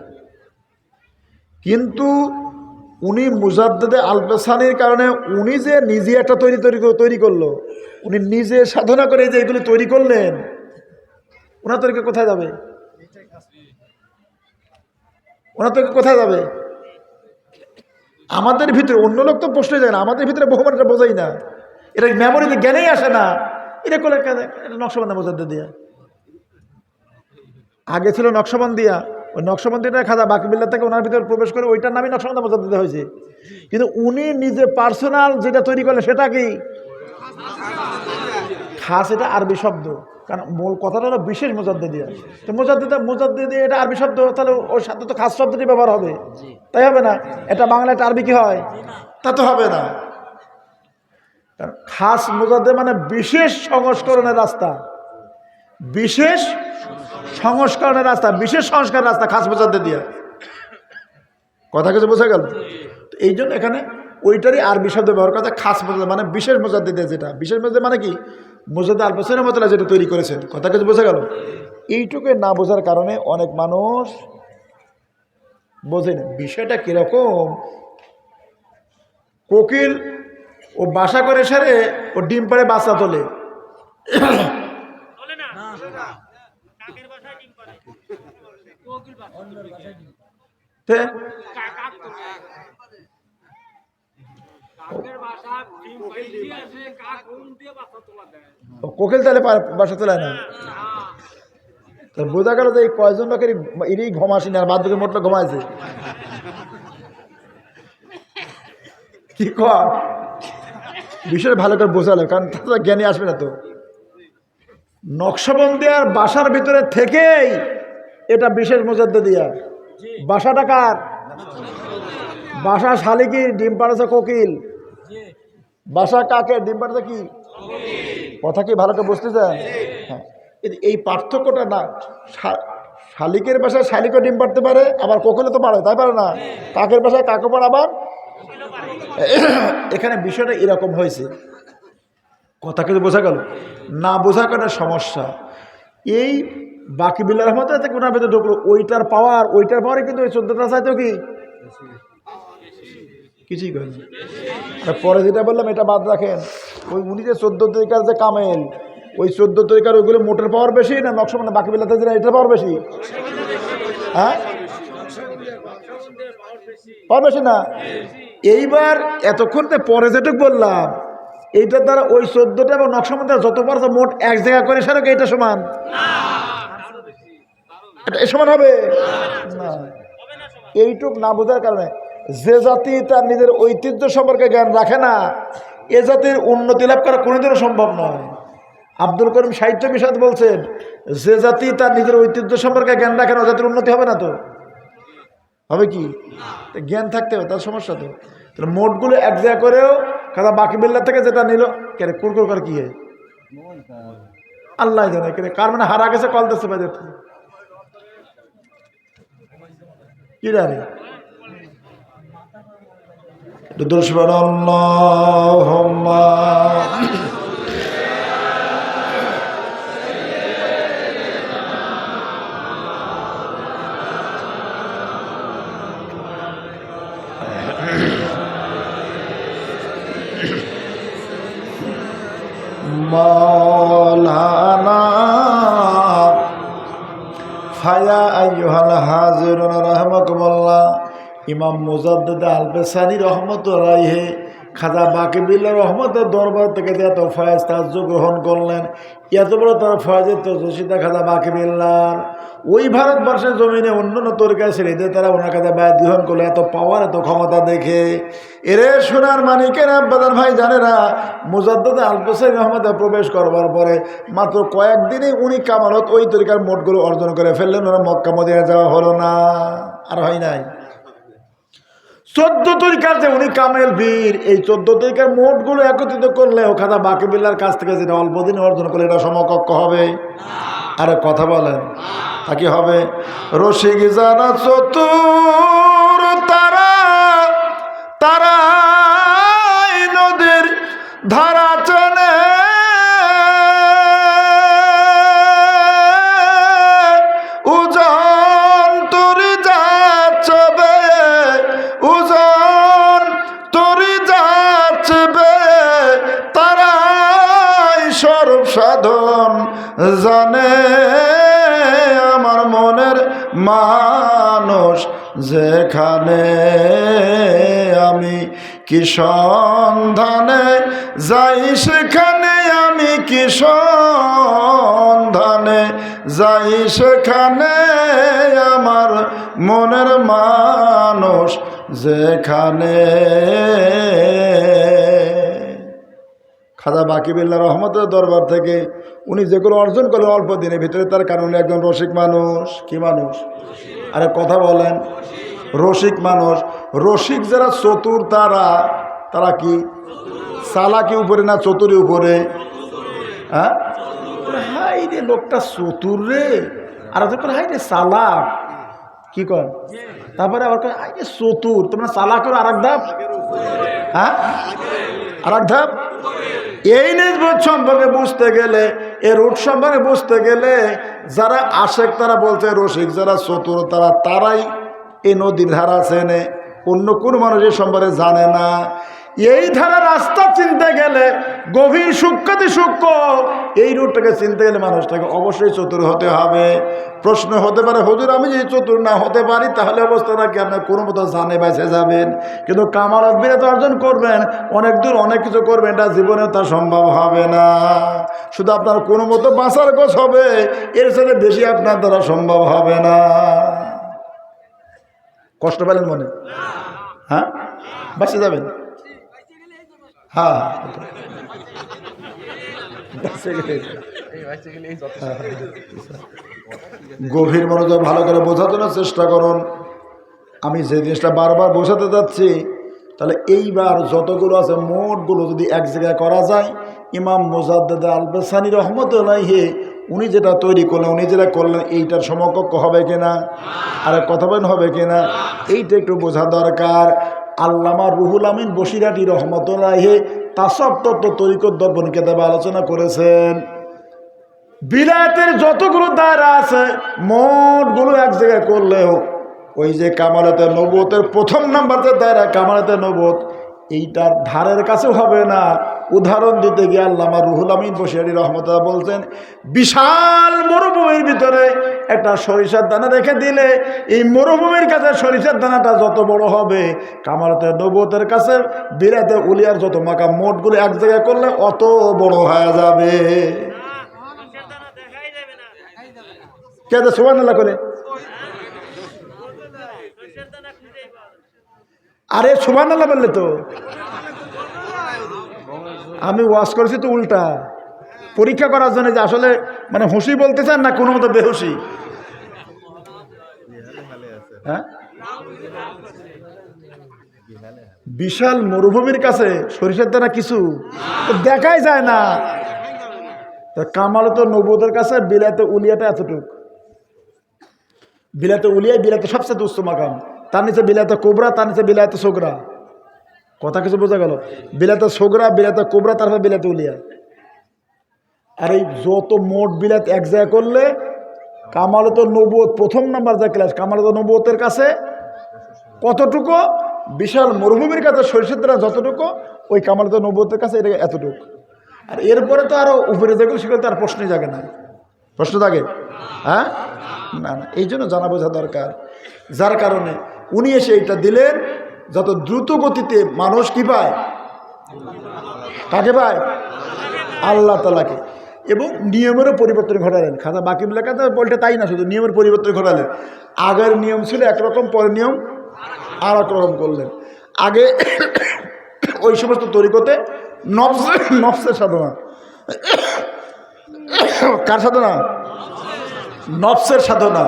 কিন্তু উনি মুজাদ্দেদে আলফসানির কারণে উনি যে নিজে একটা তৈরি করলো, উনি নিজে সাধনা করে যে এগুলো তৈরি করলেন, ওনার তরিকা কোথায় যাবে? ওনার তরিকা কোথায় যাবে? আমাদের ভিতরে অন্য লোক তো প্রশ্ন যায় না, আমাদের ভিতরে বহু মানুষ বোঝাই না, এটা মেমোরিতে জ্ঞানেই আসে না। এটা করলে নকশবন্দে মুজাদ্দিদিয়া। আগে ছিল নকশবন্দিয়া, ওই নকশবন্দিটা খাজা বাকিবুল্লাহ থেকে ওনার ভিতরে প্রবেশ করে ওইটার নামই নকশবন্দে মুজাদ্দিদি হয়েছে। কিন্তু উনি নিজে পার্সোনাল যেটা তৈরি করলেন সেটা কি খাস? এটা আরবি শব্দ, কারণ মূল কথাটা হলো বিশেষ মুজাদ্দিদিয়া। তো মুজাদ্দিদি এটা আরবি শব্দ, তাহলে ওর সাথে তো খাস শব্দটি ব্যবহার হবে, তাই হবে না? এটা বাংলা, এটা আরবি কি হয়? তা তো হবে না। খাস মুজাদ্দিদ মানে বিশেষ সংস্করণের রাস্তা, বিশেষ সংস্করণের রাস্তা, বিশেষ সংস্কারের রাস্তা, খাস মুজাদ্দিদিয়া। কথা কিছু বোঝা গেল? তো এই জন্য এখানে ওইটারই আরবি শব্দ ব্যবহার করা, খাস মুজাদ্দিদ মানে বিশেষ মুজাদ্দিদিয়া। যেটা বিশেষ মুজাদ্দিদ মানে কি? মুজাদ্দেদ আলফসানি রহমতুল্লাহ যেটা তৈরি করেছেন। কথা কিছু বোঝা গেল? এইটুকু না বোঝার কারণে অনেক মানুষ বোঝে না বিষয়টা কিরকম। কোকিল ও বাসা করে সেরে ও ডিম পাড়ে বাচ্চা তোলে, কোকিল তাহলে বাসা তোলায় না? তো বোঝা গেল যে এই কয়জন লোকের এরই ঘুম আসেনি, আর বাদ বাকি মোট লোক ঘুমাইছে। কি কর বিষয় ভালো করে বোঝালো, কারণ তারা জ্ঞানী আসবে না। তো নকশবন্দিয়ার বাসার ভিতরে থেকেই এটা বিশেষ মুজাদ্দিদিয়া। বাসাটা কার? বাসা শালিকি, ডিম পাড়েছে কোকিল। বাসা কাকে? ডিম পাড়েছে কি? কথা কি ভালো করে বুঝতে চান? হ্যাঁ, এই পার্থক্যটা না, শালিকের বাসায় শালিকও ডিম পাড়তে পারে, আবার কোকিলে তো পারে, তাই পারে না? কাকের বাসায় কাকও পারে, আবার এখানে বিষয়টা এরকম হয়েছে। কথা কিন্তু বোঝা গেল? না বোঝা কারণে সমস্যা। এই বাকিবুল্লাহ রহমতুল্লাহ থেকে ওনার ভেতরে ঢুকলো, ওইটার পাওয়ারে কিন্তু ওই 14টা চাইতেও কি কিছুই করেন। আর পরে যেটা বললাম এটা বাদ রাখেন, ওই উনি যে 14 তরিকার যে কামেল, ওই 14 তরিকার ওইগুলো মোটের পাওয়ার বেশি না নকশবন্দে বাকিবুল্লাহ যেটা এটার পাওয়ার বেশি? হ্যাঁ, পাওয়ার বেশি না? এইবার এতক্ষণ পরে যেটুক বললাম এইটার দ্বারা ওই 14টা এবং নকশবন্দের যত পারছে মোট এক জায়গা করে সেরকম এটা সমান, এটা সমান হবে না। এইটুক না বোঝার কারণে যে জাতি তার নিজের ঐতিহ্য সম্পর্কে জ্ঞান রাখে না, এ জাতির উন্নতি লাভ করা কোনোদিনও সম্ভব নয়। আব্দুল করিম সাহিত্য বিষয় বলছেন, যে জাতি তার নিজের ঐতিহ্য সম্পর্কে জ্ঞান রাখে না, ও জাতির উন্নতি হবে না। তো হবে কি? জ্ঞান থাকতে হবে, তার সমস্যা। তো তাহলে মোটগুলো এক জায়গা করেও কারণ বাকিবুল্লাহ থেকে যেটা নিল কেন কুরকুর করে কি হয় আল্লাহ জানে, কেন কার মানে হারা গেছে কল দিচ্ছে বাইরে কি জানে। দুশমনাল্লাহুম্মা ফায়া আইয়ুহাল হাজিরুন রাহমাকুমুল্লাহ, ইমাম মুজাদ্দিদ আল পেসানি রহমতুল্লাহ আলাইহি খাজা বাকিবিল্লাহ রহমতের দরবার থেকে যে এত ফয়েজ তাজ্জু গ্রহণ করলেন, এত বড় তার ফয়েজের তজসিদা খাজা বাকিবিল্লাহর ওই ভারতবর্ষের জমিনে অন্যান্য তরিকায় ছেড়ে তারা ওনার কাছে বায়াত গ্রহণ করলো, এত পাওয়ার এত ক্ষমতা দেখে। এরে সোনার মানিকের আব্বাদার ভাই জানেরা, মুজাদ্দিদ আল পেসানি রহমতে প্রবেশ করবার পরে মাত্র কয়েকদিনে উনি কামালত ওই তরিকার মোটগুলো অর্জন করে ফেললেন। ওরা মক্কা মদিনা যাওয়া হলো না, আর হয় নাই। 14 তরিকার যে উনি কামেল বীর, এই 14 তরিকার মোটগুলো একত্রিত করলে ও খাজা বাকিবিল্লাহর কাছ থেকে যেটা অল্প দিনে অর্জন করলে এটা সমকক্ষ হবে? আরে কথা বলেন, তা কি হবে? রসিক জানা চতুর তারা, তারা নদীর ধারা চেনে, উজন তরি যাচ্ছে, উজন তরি যাচ্ছে, তারাই স্বরূপ সাধন জানে। আমার মনের মানুষ যেখানে, আমি কি সন্ধানে যাই সেখানে, আমি কি সন্ধানে যাই সেখানে, আমার মনের মানুষ যেখানে। খাজা বাকিবিল্লাহ রহমতের দরবার থেকে উনি যেগুলো অর্জন করলেন অল্প দিনের ভিতরে, তার কারণে একজন রসিক মানুষ। কি মানুষ? আরে কথা বলেন, রসিক মানুষ। রসিক যারা চতুর তারা, তারা কি চালাকি উপরে না চতুরি উপরে? হ্যাঁ, হাই রে লোকটা চতুর রে, আর হাই রে চালাক, কি কর? তারপরে আবার হাই রে চতুর, তোমরা চালাকের আর এক ধাপ, হ্যাঁ আর এক ধাপ। এই নিসবত সম্পর্কে বুঝতে গেলে, এর রুট সম্পর্কে বুঝতে গেলে, যারা আশেক তারা বলছে রসিক, যারা চতুর তারা, তারাই এই নদীর ধারা চেনে, অন্য কোন মানুষ এই সম্পর্কে জানে না। এই ধারা রাস্তা চিনতে গেলে গভীর সূক্ষ্মাতি সূক্ষ্ম, এই রুটটাকে চিনতে গেলে মানুষটাকে অবশ্যই চতুর হতে হবে। প্রশ্ন হতে পারে, হুজুর আমি যদি চতুর না হতে পারি তাহলে অবস্থাটা কি? আপনার কোনো মতো জানে বেঁচে যাবেন, কিন্তু কামালত বিরাত অর্জন করবেন, অনেক দূর অনেক কিছু করবেন, এটা জীবনে তা সম্ভব হবে না। শুধু আপনার কোনো মতো বাঁচার গোছ হবে, এর সাথে বেশি আপনার দ্বারা সম্ভব হবে না। কষ্ট পেলেন মনে? হ্যাঁ, বাঁচে যাবেন। হ্যাঁ, গভীর মনোযোগ ভালো করে বোঝাতে চেষ্টা করুন। আমি যে জিনিসটা বারবার বোঝাতে যাচ্ছি, তাহলে এইবার যতগুলো আছে মোটগুলো যদি এক জায়গায় করা যায়, ইমাম মুজাদ্দিদ আল পেসানি রহমতুল্লাহ আলাইহি উনি যেটা তৈরি করলেন, উনি যেটা করলেন, এইটার সমকক্ষ হবে কিনা? আর কথা বলেন হবে কিনা? এইটা একটু বোঝা দরকার। আল্লামা রুহুল আমিন বসিরাটি রহমতুল্লাহ আলাইহি তাসাউফ তত্ত্ব তরিকত দর্পণ কিতাবে আলোচনা করেছেন। বিলায়াতের যতগুলো দায়রা আছে মোটগুলো এক জায়গায় করলেও ওই যে কামালাতে নবুয়তের প্রথম নাম্বার যে দায়রা কামালাতে নবুয়ত, এইটার ধারের কাছেও হবে না। উদাহরণ দিতে গিয়ে আল্লামা রুহুল আমিন বসিরাটি রহমতুল্লাহ বলছেন, বিশাল মরুভূমির ভিতরে একটা সরিষার দানা রেখে দিলে এই মরুভূমির কাছে সরিষার দানাটা যত বড় হবে, কামালাতে নবুয়তের কাছে বিরাতে উলিয়ার যত মাকাম মোটগুলো এক জায়গায় করলে অত বড় হয়ে যাবে। কে সুবহানাল্লাহ করে? আরে সুবহানাল্লাহ বললে তো, আমি ওয়াজ করেছি তো উল্টা, পরীক্ষা করার জন্য যে আসলে মানে হুঁশি বলতে চান না কোনো মতো বেহুশি। হ্যাঁ, বিশাল মরুভূমির কাছে সরিষার দানা কিছু দেখাই যায় না। কামালত নবুয়তের কাছে বিলাতে উলিয়াটা এতটুক। বিলাতে উলিয়া বিলাতে সবচেয়ে উচ্চ মাকাম, তার নিচে বিলাতে কোবরা, তার নিচে বিলাতে সোগরা। কথা কিছু বোঝা গেল? বিলাতে সোগরা, বিলাতে কোবরা, তারপর বিলাতে উলিয়া। আর এই যত মোট বিলাত এক জায়গা করলে কামালত নবুয়ত প্রথম নাম্বার যা ক্লাস, কামালত নবুয়তের কাছে কতটুকু? বিশাল মরুভূমির কাছে সরিষার দ্বারা যতটুকু, ওই কামালত নবুয়তের কাছে এটা এতটুকু। আর এরপরে তো আরো উপরে যেগুলো সেগুলো তো আর প্রশ্নই জাগে না। প্রশ্ন থাকে? হ্যাঁ, না না, এই জন্য জানা বোঝা দরকার। যার কারণে উনি এসে এটা দিলেন যত দ্রুত গতিতে মানুষ কি পায়, কাকে পায়, আল্লাহ তাআলাকে। এবং নিয়মেরও পরিবর্তন ঘটালেন। খাজা বাকিব লেখাতে বলতে তাই না, শুধু নিয়মের পরিবর্তন ঘটালেন। আগের নিয়ম ছিল একরকম, পরের নিয়ম আর এক রকম করলেন। আগে ওই সমস্ত তরিকতে নফসের সাধনা, কার সাধনা, নফসের সাধনা।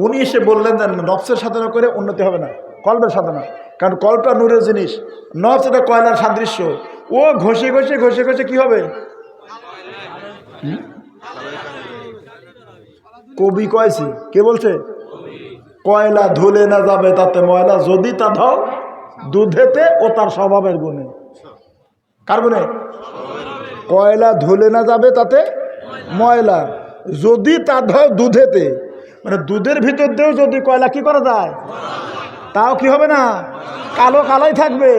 উনি এসে বললেন যে নফসের সাধনা করে উন্নতি হবে না, কলবের সাধনা। কারণ কলটা নূরের জিনিস, নফস এটা কয়লার সাদৃশ্য। ও ঘষে ঘষে ঘষে ঘষে কি হবে, কবি কয়েছি, কে বলছে, কয়লা ধুলে না যাবে তাতে ময়লা, যদি তা ধাও দুধেতে ও তার স্বভাবের গুণে। কার গুণে? কয়লা ধুলে না যাবে তাতে ময়লা, যদি তা ধাও দুধেতে। মানে দুধের ভিতর দিয়েও যদি কয়লা কি করা যায়, তাও কি হবে না, কালো কালোই থাকবে।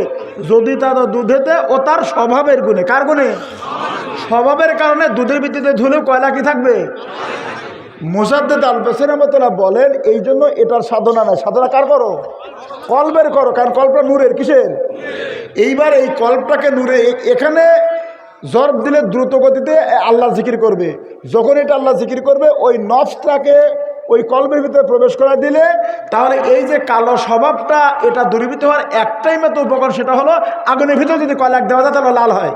যদি তা দাও দুধেতে ও তার স্বভাবের গুণে। কার গুণে? স্বভাবের কারণে দুধের ভিত্তিতে ধুলেও কয়লা কি থাকবে। মুজাদ্দিদ আল-বসরি রাহমাতুল্লাহ বলেন এই জন্য এটার সাধনা নয়, সাধনা কার করো, কলবের করো। কারণ কল্পটা নূরের, কিসের? এইবার এই কল্পটাকে নূরে, এখানে জর্ব দিলে দ্রুত গতিতে আল্লাহ জিকির করবে। যখন এটা আল্লাহ জিকির করবে, ওই নফসটাকে ওই কলবের ভিতরে প্রবেশ করা দিলে, তাহলে এই যে কালো স্বভাবটা এটা দূরীভূত হওয়ার একটাই মাত্র উপকরণ, সেটা হলো আগুনের ভিতরে যদি কয়লা দেওয়া যায় তাহলে লাল হয়।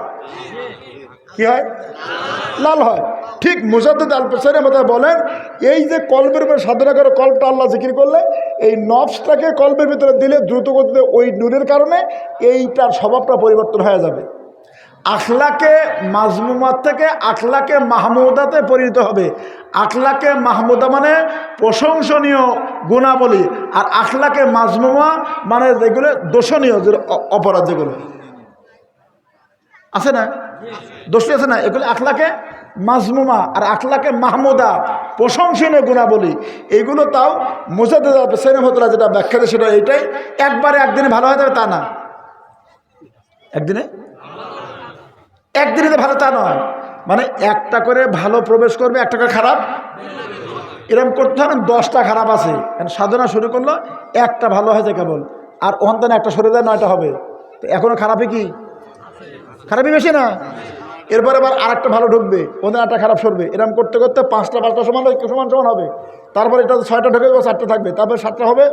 কি হয়? লাল হয়। ঠিক মুজাদ্দিদ আল-বসরি রাহমাতুল্লাহ বলেন এই যে কলবের উপরে সাধনা করে কলবটা আল্লাহ জিকির করলে, এই নফসটাকে কলবের ভিতরে দিলে দ্রুত গতিতে ওই নূরের কারণে এইটার স্বভাবটা পরিবর্তন হয়ে যাবে। আখলাকে মাজমুমাত থেকে আখলাকে মাহমুদাতে পরিণত হবে। আখলাকে মাহমুদা মানে প্রশংসনীয় গুণাবলী, আর আখলাকে মাজমুমা মানে যেগুলো দোষণীয়, যে অপরাধ যেগুলো আছে না, দোষ আছে না, এগুলো আখলাকে মাজমুমা। আর আখলাকে মাহমুদা প্রশংসনীয় গুণাবলী, এইগুলো তাও মুজাদ্দিদ আল-বসরি রাহমাতুল্লাহ যেটা ব্যাখ্যা দেয় সেটা এইটাই, একবারে একদিনে ভালো হয়ে যাবে তা না। একদিনে তো ভালো তা নয়, মানে একটা করে ভালো প্রবেশ করবে, একটা করে খারাপ, এরকম করতে হবে। 10টা খারাপ আছে, সাধনা শুরু করলো, একটা ভালো হয়েছে কেবল, আর ওখান একটা সরে যায়, 9টা হবে। তো এখনো খারাপই কি, খারাপই বেশি না। এরপরে আবার আরেকটা ভালো ঢুকবে, ওদের একটা খারাপ সরবে, এরকম করতে করতে 5টা সমান সমান হবে। তারপরে এটা 6টা ঢুকে ও 4টা থাকবে, তারপরে 7টা হবে,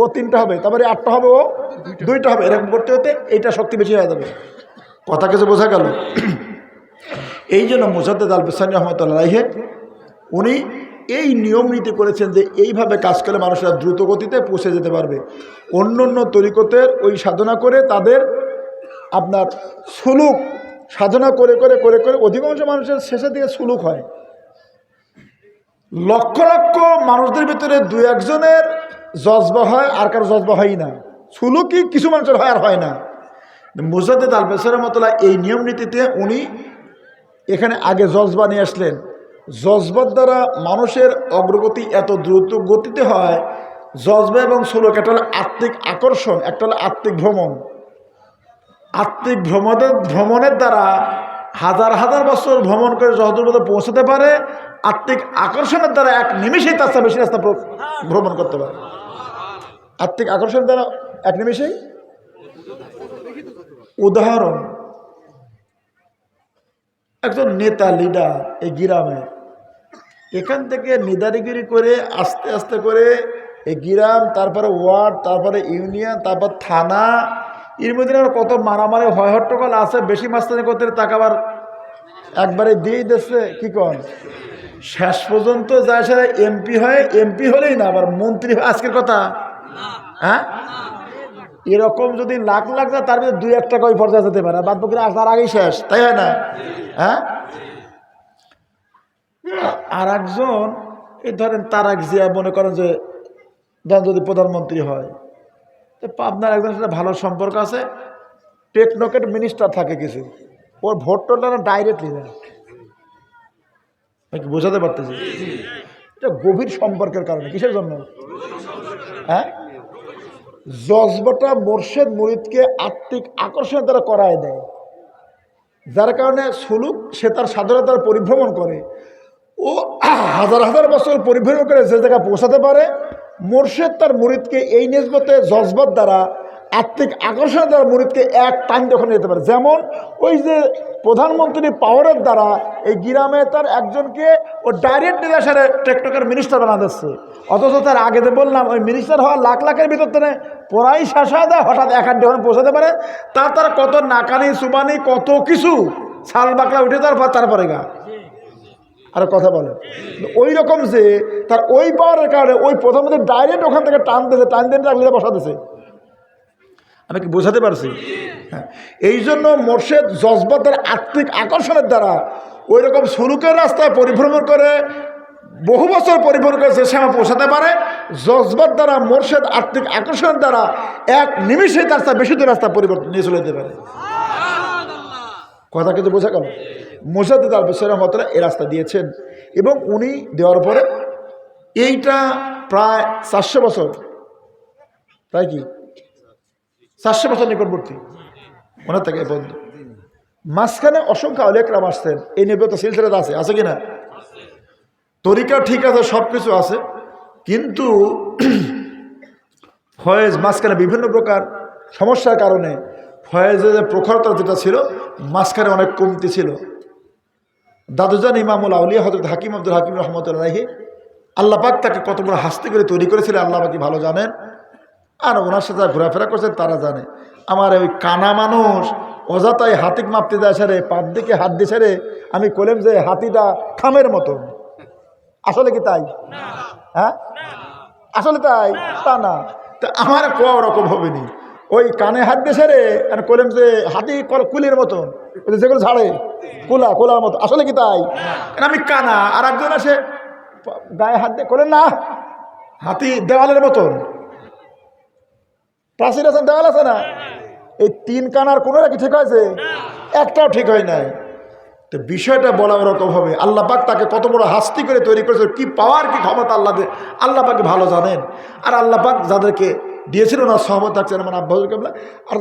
ও 3টা হবে, তারপরে 8টা হবে, ও 2টা হবে। এরকম করতে করতে এইটা শক্তি বেশি হয়ে যাবে। কথা কিছু বোঝা গেল? এই জন্য মুজাদ্দিদ আল-বসরি রাহমাতুল্লাহ আলাইহি উনি এই নিয়ম নীতি করেছেন যে এইভাবে কাজ করলে মানুষরা দ্রুত গতিতে পৌঁছে যেতে পারবে। অন্য অন্য তরিকতের ওই সাধনা করে তাদের আপনার সুলুক সাধনা করে করে করে করে অধিকাংশ মানুষের শেষের দিকে সুলুক হয়। লক্ষ লক্ষ মানুষদের ভিতরে 2-1 জনের জজবা হয়, আর কারো জজবা হয় না। সুলুকই কিছু মানুষের হয় আর হয় না। মুজাদ্দিদ আল-বসরি রাহমাতুল্লাহ এই নিয়ম নীতিতে উনি এখানে আগে জজবা নিয়ে আসলেন। জজবার দ্বারা মানুষের অগ্রগতি এত দ্রুত গতিতে হয়। জজবা এবং সুলুক, একটা হলো আত্মিক আকর্ষণ, একটা হলো আত্মিক ভ্রমণ। আত্মিক ভ্রমণের দ্বারা হাজার হাজার বছর ভ্রমণ করে যতদূর পর্যন্ত পৌঁছাতে পারে, আত্মিক আকর্ষণের দ্বারা 1 নিমেষেই তার চেয়ে বেশি রাস্তা ভ্রমণ করতে পারে। আত্মিক আকর্ষণের দ্বারা 1 নিমেষেই। উদাহরণ, একজন নেতা লিডার এই গ্রামে, এখান থেকে নিদারিগিরি করে আস্তে আস্তে করে এই গ্রাম, তারপরে ওয়ার্ড, তারপরে ইউনিয়ন, তারপর থানা, এর মধ্যে কত মারামারি হয় হট্টগোল আছে। বেশি মাস্তানি করতে টাকাবার একবারে দিয়েই দিচ্ছে, কি কন, শেষ পর্যন্ত যায় সেটা এমপি হয়। এমপি হলেই না, আবার মন্ত্রী হয়। আজকের কথা, হ্যাঁ, এরকম যদি লাখ লাখ যায় তার মধ্যে 2-1 টাকা ওই পর্যায়ে যেতে পারে, বাদ বাকি তার আগেই শেষ, তাই হয় না? হ্যাঁ। আর একজন এই ধরেন তারেক জিয়া, মনে করেন যে যদি প্রধানমন্ত্রী হয়, তো আপনার একজন সাথে ভালো সম্পর্ক আছে, টেকনোক্রেট মিনিস্টার থাকে কিছু, ওর ভোট টোটা ডাইরেক্টলি যায়। বোঝাতে পারতেছি? এটা গভীর সম্পর্কের কারণে। কিসের জন্য? হ্যাঁ, জজবাটা মোর্শেদ মুরিদকে আত্মিক আকর্ষণের দ্বারা করায় দেয়, যার কারণে সুলুক সে তার সাধনার দ্বারা পরিভ্রমণ করে। ও হাজার হাজার বছর পরিভ্রমণ করে যে জায়গায় পৌঁছাতে পারে, মুর্শিদ তার মুরিদকে এই নিসবতে জজবার দ্বারা, আত্মিক আকর্ষণের দ্বারা মুরিদকে এক টাইম দখলে যেতে পারে। যেমন ওই যে প্রধানমন্ত্রী পাওয়ারের দ্বারা এই গ্রামে তার একজনকে ও ডাইরেক্ট নির্দেশনে টেকটকের মিনিস্টার বানা দিচ্ছে, অথচ তার আগে যে বললাম ওই মিনিস্টার হওয়া লাখ লাখের ভিতর থেকে পড়াই শেষ হয়ে যায়, হঠাৎ এক আধ যখন পৌঁছাতে পারে, তার কত নাকানি সুবানি কত কিছু ছাল বাকলা উঠে যাওয়ার পর তারপরে গা আর কথা বলে। ওই রকম যে তার ওই পাওয়ারের কারণে ওই প্রধানমন্ত্রী ডাইরেক্ট ওখান থেকে টান দিয়ে টাকলে বসা দিয়েছে। আমি কি বোঝাতে পারছি? হ্যাঁ, এই জন্য মোর্শেদ জজবাতের আত্মিক আকর্ষণের দ্বারা ওই রকম সুলুকের রাস্তায় পরিভ্রমণ করে বহু বছর পরিভ্রমণ করে যে সময় পৌঁছাতে পারে, জজবাত দ্বারা মোর্শেদ আত্মিক আকর্ষণের দ্বারা এক নিমিষে তার বেশি দূর রাস্তা পরিবর্তন নিয়ে চলে যেতে পারে। কথা কিন্তু বোঝা গেল? মুজাদ্দিদ আল-বুসরি রহমাতুল্লাহ এই রাস্তা দিয়েছেন, এবং উনি দেওয়ার পরে এইটা প্রায় 400 বছর, প্রায় কি 400 বছর নিকটবর্তী ওনার থেকে বন্ধু। মাঝখানে অসংখ্য আউলিয়া কেরাম আসছেন, এই নির্গত সিলসিলাতে আছে কি না? তরিকা ঠিক আছে, সব কিছু আছে, কিন্তু ফয়েজ মাঝখানে বিভিন্ন প্রকার সমস্যার কারণে ফয়েজের যে প্রখরতা যেটা ছিল মাঝখানে অনেক কমতি ছিল। দাদুজান ইমামুল আউলিয়া হযরত হাকিম আব্দুল হাকিম রহমতুল্লাহি, আল্লাহ পাক তাকে কত বড় হাস্তি করে তৈরি করেছিলেন আল্লাহ পাকই ভালো জানেন, আর ওনার সাথে ঘোরাফেরা করছেন তারা জানে। আমার ওই কানা মানুষ অজাতাই হাতিক মাপতে দেয় সারে, পাত দিকে হাত দিয়ে সারে, আমি কইলাম যে হাতিটা খামের মতো। আসলে কি তাই? হ্যাঁ, আসলে তাই? তা না, তা আমার কোয়া ওরকম হবে নি। ওই কানে হাত দিয়ে সারে আর কইলাম যে হাতি কুলির মতন, যেগুলো ঝাড়ে কোলার মতো। আসলে কি তাই? আমি কানা, আর একজন আসে গায়ে হাত দিয়ে করেন না হাতি দেওয়ালের মতন। প্রাচীর আছেন, দেওয়াল আছে না, এই 3 কানার কোনো কি ঠিক হয়েছে? একটাও ঠিক হয় নাই। তো বিষয়টা বলা ওরকম হবে। আল্লাহ পাক তাকে কত বড় হাস্তি করে তৈরি করেছে, কি পাওয়ার কি ক্ষমতা আল্লাহ পাক ভালো জানেন। আর আল্লাহ পাক যাদেরকে দিয়েছিল না সহমত থাকছেন মানে আব্বাস কেবলা, আর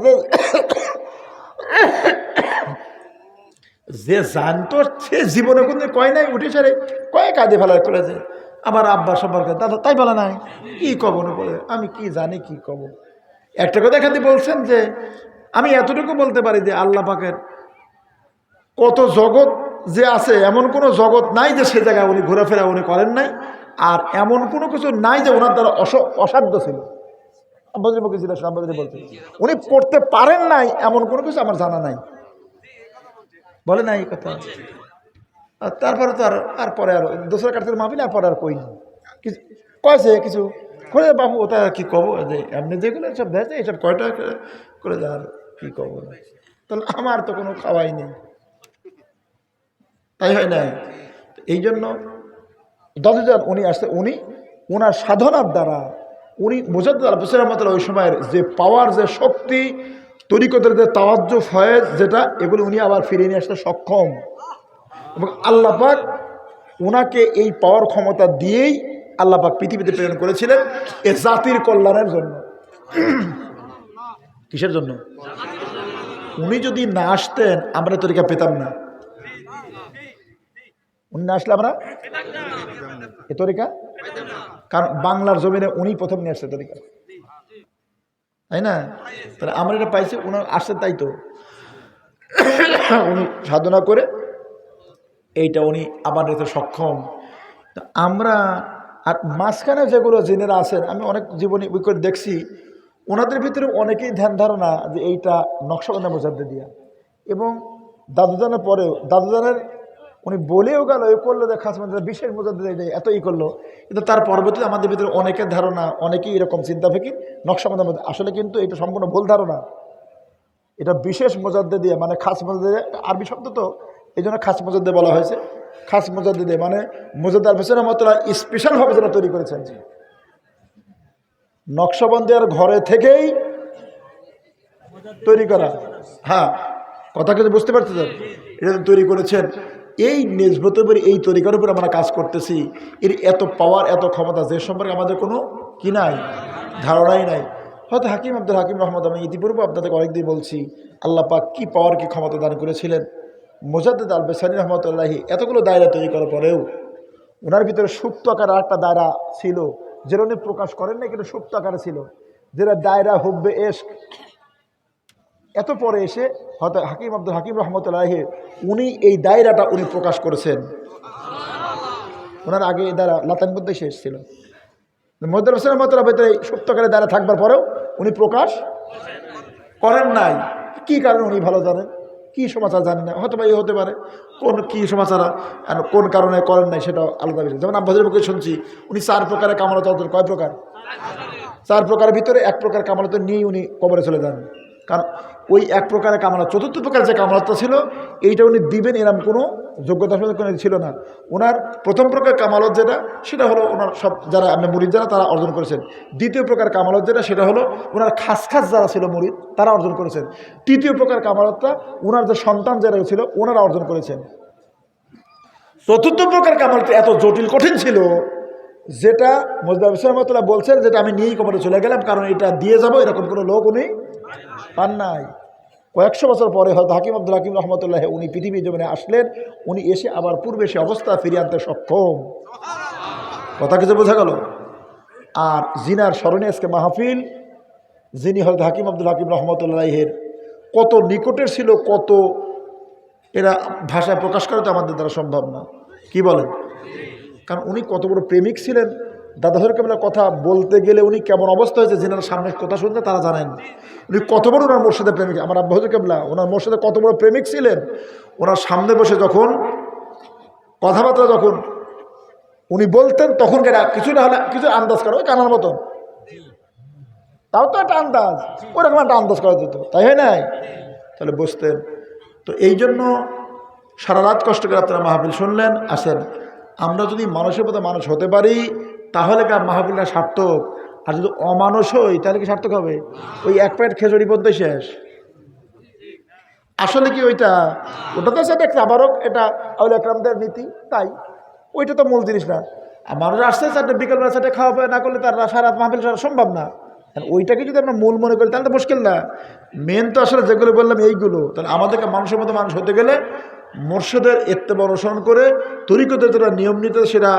যে জানতো সে জীবনে কোনো কয় নাই, উঠে সারে কয়ে কাঁদে ফেলার করেছে আমার আব্বা সম্পর্কে। দাদা তাই বলা নাই, কি কব না বলে, আমি কি জানি কি কব। একটা কথা এখানে বলছেন যে আমি এতটুকু বলতে পারি যে আল্লাহ পাকের কত জগৎ যে আছে, এমন কোনো জগৎ নাই যে সে জায়গায় উনি ঘোরাফেরা উনি করেন নাই, আর এমন কোনো কিছু নাই যে ওনার দ্বারা অসাধ্য ছিল। উনি করতে পারেন নাই এমন কোনো কিছু আমার জানা নাই, বলে না এই কথা। আর তারপরে তো আর পরে আর দোসরা কাটতে মাপিলে আর পরে আর কই কিছু কয়েছে কিছু করে বাবু, ওটা কি কব যে এমনি যেগুলো সব দেখে এইসব কয়টা করে আর কি কব, তাহলে আমার তো কোনো খাওয়াই নেই, তাই হয় নাই। এই জন্য দাদুজান উনি আসতে, উনি ওনার সাধনার দ্বারা উনি মুজাদ্দিদ আল-বুসরি রহমাতুল্লাহ ওই সময়ের যে পাওয়ার, যে শক্তি, তরিকতের যে তাওয়াজ্জুহ ফয়েজ, যেটা এগুলো উনি আবার ফিরিয়ে নিয়ে আসতে সক্ষম। এবং আল্লাহ পাক ওনাকে এই পাওয়ার ক্ষমতা দিয়েই আল্লাহ পাক পৃথিবীতে প্রেরণ করেছিলেন এ জাতির কল্যাণের জন্য। কিসের জন্য? উনি যদি না আসতেন আমরা তরিকা পেতাম না। উনি না আসলে আমরা এ তরিকা, কারণ বাংলার জমিনে উনি প্রথম নিয়ে আসছে তরিকা, তাই না? তাহলে আমরা এটা পাইছি, উনি আসছে, তাই তো উনি সাধনা করে এইটা উনি আবার নিতে সক্ষম। আমরা আর মাঝখানে যেগুলো জেনেরা আছেন, আমি অনেক জীবনী বই করে দেখছি, ওনাদের ভিতরে অনেকেই ধ্যান ধারণা যে এইটা নকশবন্দি মুজাদ্দিদিয়া। এবং দাদুজানের পরেও দাদুজানের উনি বলেও গেল এ করলো যে খাস মধ্যে বিশেষ মুজাদ্দিদ এতই করলো, কিন্তু তার পরবর্তীতে আমাদের ভিতরে অনেকের ধারণা, অনেকেই এরকম চিন্তা ফিকির নকশবন্দির মধ্যে। আসলে কিন্তু এটা সম্পূর্ণ ভুল ধারণা। এটা বিশেষ মুজাদ্দিদিয়া মানে খাস মুজাদ্দিদিয়া, আরবি শব্দ তো, এই জন্য খাস মুজাদ্দিদ বলা হয়েছে। খাস মুজাদ্দিদ মানে মুজাদ্দিদ আল-বুসরি রহমাতুল্লাহ স্পেশালভাবে যেটা তৈরি করেছেন, নকশবন্দিয়ার ঘরে থেকেই তৈরি করা। হ্যাঁ, কথা কিন্তু বুঝতে পারছি স্যার, এটা তৈরি করেছেন। এই নিসবতের উপর, এই তরিকার উপর আমরা কাজ করতেছি। এর এত পাওয়ার, এত ক্ষমতা, যে সম্পর্কে আমাদের কোনো কি নাই, ধারণাই নাই। হয়তো হাকিম আব্দুল হাকিম রহমত, আমি ইতিপূর্বে আপনাদেরকে অনেকদিন বলছি আল্লাহ পাক কি পাওয়ার, কি ক্ষমতা দান করেছিলেন। মুজাদ্দিদ আল-বুসরি রহমতুল্লাহি এতগুলো দায়রা তৈরি করার পরেও ওনার ভিতরে সুপ্ত আকারে একটা দায়রা ছিল, যেটা উনি প্রকাশ করেন না, কিন্তু সুপ্ত আকারে ছিল, যেটা দায়রা হুব্বে এশক। এত পরে এসে হয়তো হাকিম আব্দুল হাকিম রহমতুল্লাহ উনি এই দায়রাটা উনি প্রকাশ করেছেন। ওনার আগে এই দ্বারা লাতান মধ্যে শেষ ছিল, মহিউদ্দিন হোসেন রহমতুল্লাহ ভিতরে সুপ্ত আকারে দায়রা থাকবার পরেও উনি প্রকাশ করেন নাই। কি কারণে উনি ভালো জানেন, কি সমাচার জানেন না, হয়তো বা এই হতে পারে কোন কি সমাচার আর কোন কারণে করেন নাই সেটা আলাদা বিষয়। যেমন আব্বাসের মুখে শুনছি উনি 4 প্রকারের কামালত অর্জন, কয় প্রকার? 4 প্রকারের ভিতরে 1 প্রকার কামালত নিয়ে উনি কবরে চলে যান। কারণ ওই 1 প্রকারের কামালত, 4র্থ প্রকার যে কামালতটা ছিল এইটা উনি দিবেন এরকম কোনো যোগ্যতা ছিল না। ওনার প্রথম প্রকার কামালত যেটা, সেটা হলো ওনার সব যারা আপনি মুরিদ যারা তারা অর্জন করেছেন। দ্বিতীয় প্রকার কামালত যেটা, সেটা হলো ওনার খাস যারা ছিল মুরিদ তারা অর্জন করেছেন। তৃতীয় প্রকার কামালতটা ওনার যে সন্তান যারা ছিল ওনারা অর্জন করেছেন। চতুর্থ প্রকার কামালটা এত জটিল কঠিন ছিল যেটা মুজদার হোসেন রহমতুল্লাহ বলছেন যেটা আমি নিয়েই কবরে চলে গেলাম, কারণ এটা দিয়ে যাব এরকম কোনো লোক উনি পান নাই। কয়েকশো বছর পরে হয়তো হাকিম আব্দুল হাকিম রহমতুল্লাহ উনি পৃথিবী জমিনে আসলেন, উনি এসে আবার পূর্বে সে অবস্থা ফিরিয়ে আনতে সক্ষম। কথা কিছু বোঝা গেল? আর জিনার স্মরণে আজকে মাহফিল, যিনি হয়তো হাকিম আব্দুল হাকিম রহমতুল্লাহের কত নিকটের ছিল, কত এরা ভাষায় প্রকাশ করা তো আমাদের দ্বারা সম্ভব না। কি বলেন? কারণ উনি কত বড় প্রেমিক ছিলেন। দাদাহর কেবলার কথা বলতে গেলে উনি কেমন অবস্থা হয়েছে, যিনারা সামনে কথা শুনতে তারা জানেন উনি কত বড় ওনার মোর্শেদের প্রেমিক। আমার আব্বা হুজুর কেবলা ওনার মোর্শেদে কত বড় প্রেমিক ছিলেন। ওনার সামনে বসে যখন কথাবার্তা যখন উনি বলতেন তখন কিছু না হলে কিছু আন্দাজ করা, ওই কানার মতন, তাও তো একটা আন্দাজ, ওরকম একটা আন্দাজ করা যেত, তাই হয় নাই? তাহলে বুঝতেন। তো এই জন্য সারা রাত কষ্ট করে আপনারা মাহফিল শুনলেন। আসেন, আমরা যদি মানুষের মতো মানুষ হতে পারি তাহলে কি মাহফিলটা সার্থক। আর যদি অমানুষ হই তাহলে কি সার্থক হবে? ওই 1 প্যাকেট খেজুরি পদ্মে শেষ। আসলে কি ওটা তো সেটা একটা আবারও এটা আউল একরামদের নীতি, তাই ওইটা তো মূল জিনিস না। আর মানুষ আসছে 4টে বিকেলবেলা 4টে খাওয়া না করলে তার সারা রাত মাহফিল সারা সম্ভব না। ওইটাকে যদি আমরা মূল মনে করি তাহলে তো মুশকিল না। মেন তো আসলে যেগুলো বললাম এইগুলো। তাহলে আমাদেরকে মানুষের মতো মানুষ হতে গেলে মুর্শিদের ইত্তেবা অনুসরণ করে, তরিকতের যেটা নিয়ম নীতি সেটা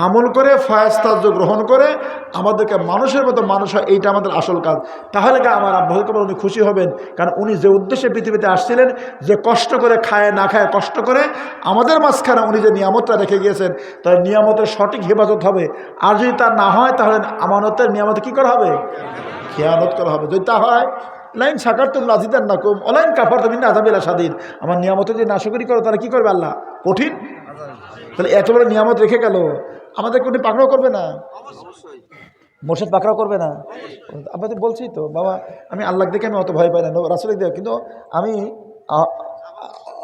আমল করে, ফায়স্তাজ গ্রহণ করে আমাদেরকে মানুষের মতো মানুষ হয়, এইটা আমাদের আসল কাজ। তাহলে কি আমার আব্বা হুজুর উনি খুশি হবেন। কারণ উনি যে উদ্দেশ্যে পৃথিবীতে আসছিলেন, যে কষ্ট করে খায় না খায় কষ্ট করে আমাদের মাঝখানে উনি যে নিয়ামতটা রেখে গিয়েছেন, তার নিয়ামতের সঠিক হেফাজত হবে। আর যদি তা না হয় তাহলে আমানতের নিয়ামত কী করা হবে? খেয়ানত করা হবে। যদি তা হয়, লাইন সাকার তুমি লাজিদান না কম অলাইন কাফার তুমি আযাবিলা স্বাধীন, আমার নিয়ামতের যে নাশকরি করো তারা কী করবে? আল্লাহ কঠিন। তাহলে এত বড় নিয়ামত রেখে গেল, আমাদের কোনো পাকড়াও করবে না? মোর্শেদ পাকড়াও করবে না? আপনাদের বলছি তো বাবা, আমি আল্লাহ দেখে আমি অত ভয় পাই না, রাসূল দেখে, কিন্তু আমি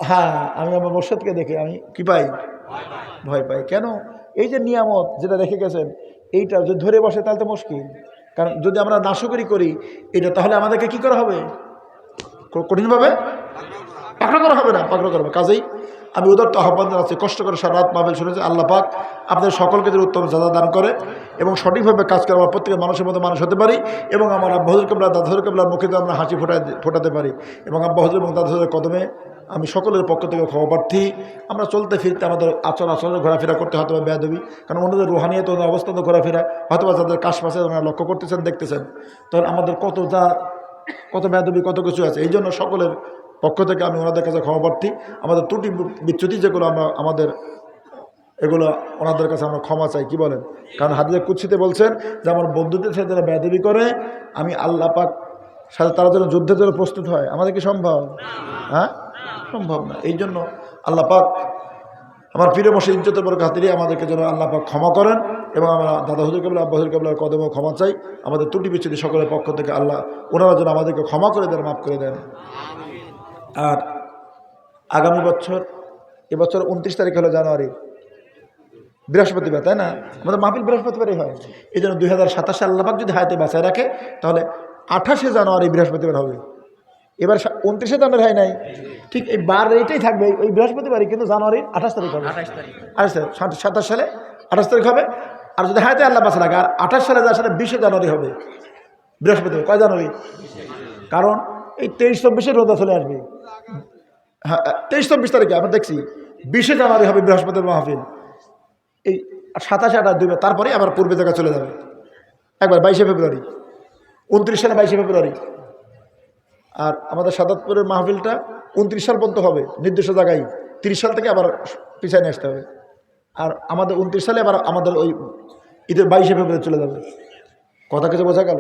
হ্যাঁ আমি আমার মোর্শেদকে দেখে আমি কি পাই? ভয় পাই। কেন? এই যে নিয়ামত যেটা রেখে গেছেন, এইটা যদি ধরে বসে তাহলে তো মুশকিল। কারণ যদি আমরা নাশকরি করি এটা, তাহলে আমাদেরকে কি করা হবে? কঠিনভাবে পাকড়া করা হবে না, পাকড়া করবে। কাজেই আমি উদারত আহ্বান জানাচ্ছি, কষ্ট করে সারা রাত মাহফিল শুনেছি। আল্লাহ পাক আপনাদের সকলকে যদি উত্তম সাজা দান করে এবং সঠিকভাবে কাজ করে আমরা প্রত্যেকের মানুষের মতো মানুষ হতে পারি, এবং আমার আব্বা হুজুর কেবলা দাদা হুজুর কেবলার মুখে আমরা হাসি ফোটাতে পারি। এবং আব্বা হুজুর এবং দাদা হুজুরের কদমে আমি সকলের পক্ষ থেকে ক্ষমা প্রার্থী। আমরা চলতে ফিরতে আমাদের আচরণে ঘোরাফেরা করতে হয়তো বা বেয়াদবি, কারণ অন্যদের রুহানিয়ত অবস্থান ঘোরাফেরা হয়তো বা যাদের কাশপাশে ওনারা লক্ষ্য করতেছেন দেখতেছেন, তখন আমাদের কত বেয়াদবি কত কিছু আছে। এই জন্য সকলের পক্ষ থেকে আমি ওনাদের কাছে ক্ষমা প্রার্থী। আমাদের ত্রুটি বিচ্যুতি যেগুলো আমাদের এগুলো ওনাদের কাছে আমরা ক্ষমা চাই। কি বলেন? কারণ হাদিসে কুদসিতে বলছেন যে আমার বন্ধুদের সাথে যারা বেয়াদবি করে আমি আল্লাহ পাক সাথে তারা যেন যুদ্ধের জন্য প্রস্তুত হয়। আমাদের কি সম্ভব? হ্যাঁ, সম্ভব না। এই জন্য আল্লাহ পাক আমার প্রিয় মশাই ইজ্জতের বড় খাতিরে আমাদেরকে যেন আল্লাহ পাক ক্ষমা করেন, এবং আমরা দাদা হুজুর কেবলা আব্বা হুজুর কেবলার কদমও ক্ষমা চাই। আমাদের ত্রুটি বিচ্যুতি সকলের পক্ষ থেকে আল্লাহ ওনারা যেন আমাদেরকে ক্ষমা করে দেন, মাফ করে দেন। আর আগামী বছর, এবছর 29 তারিখ হলো জানুয়ারি, বৃহস্পতিবার, তাই না? আমাদের মাহফিল বৃহস্পতিবারই হয়। এই জন্য 2027 সাল আল্লাহ পাক যদি হায়াতে বাঁচায় রাখে তাহলে 28শে জানুয়ারি বৃহস্পতিবার হবে। এবার 29শে জানুয়ারি হয় নাই, ঠিক এই বার এইটাই থাকবে, এই বৃহস্পতিবারই, কিন্তু জানুয়ারির 28 তারিখ হবে। 27 সালে 28 তারিখ হবে। আর যদি হায়াতে আল্লাহ বাঁচা রাখে, আর 28 সালে যা সালে 20শে জানুয়ারি হবে বৃহস্পতিবার। কয় জানুয়ারি? কারণ এই 23-24 রোজা চলে আসবে। হ্যাঁ, 23-24 তারিখে আমরা দেখছি 20শে জানুয়ারি হবে বৃহস্পতিবার মাহফিল। এই 27 28 2 তারপরে আবার পূর্বে জায়গা চলে যাবে একবার 22শে ফেব্রুয়ারি 29 সালে 22শে ফেব্রুয়ারি। আর আমাদের সাদাতপুরের মাহফিলটা 29 সাল পর্যন্ত হবে নির্দিষ্ট জায়গায়, 30 সাল থেকে আবার পিছায় নিয়ে আসতে হবে। আর আমাদের 29 সালে আবার আমাদের ওই ঈদের 22শে ফেব্রুয়ারি চলে যাবে। কথা কিছু বোঝা গেল?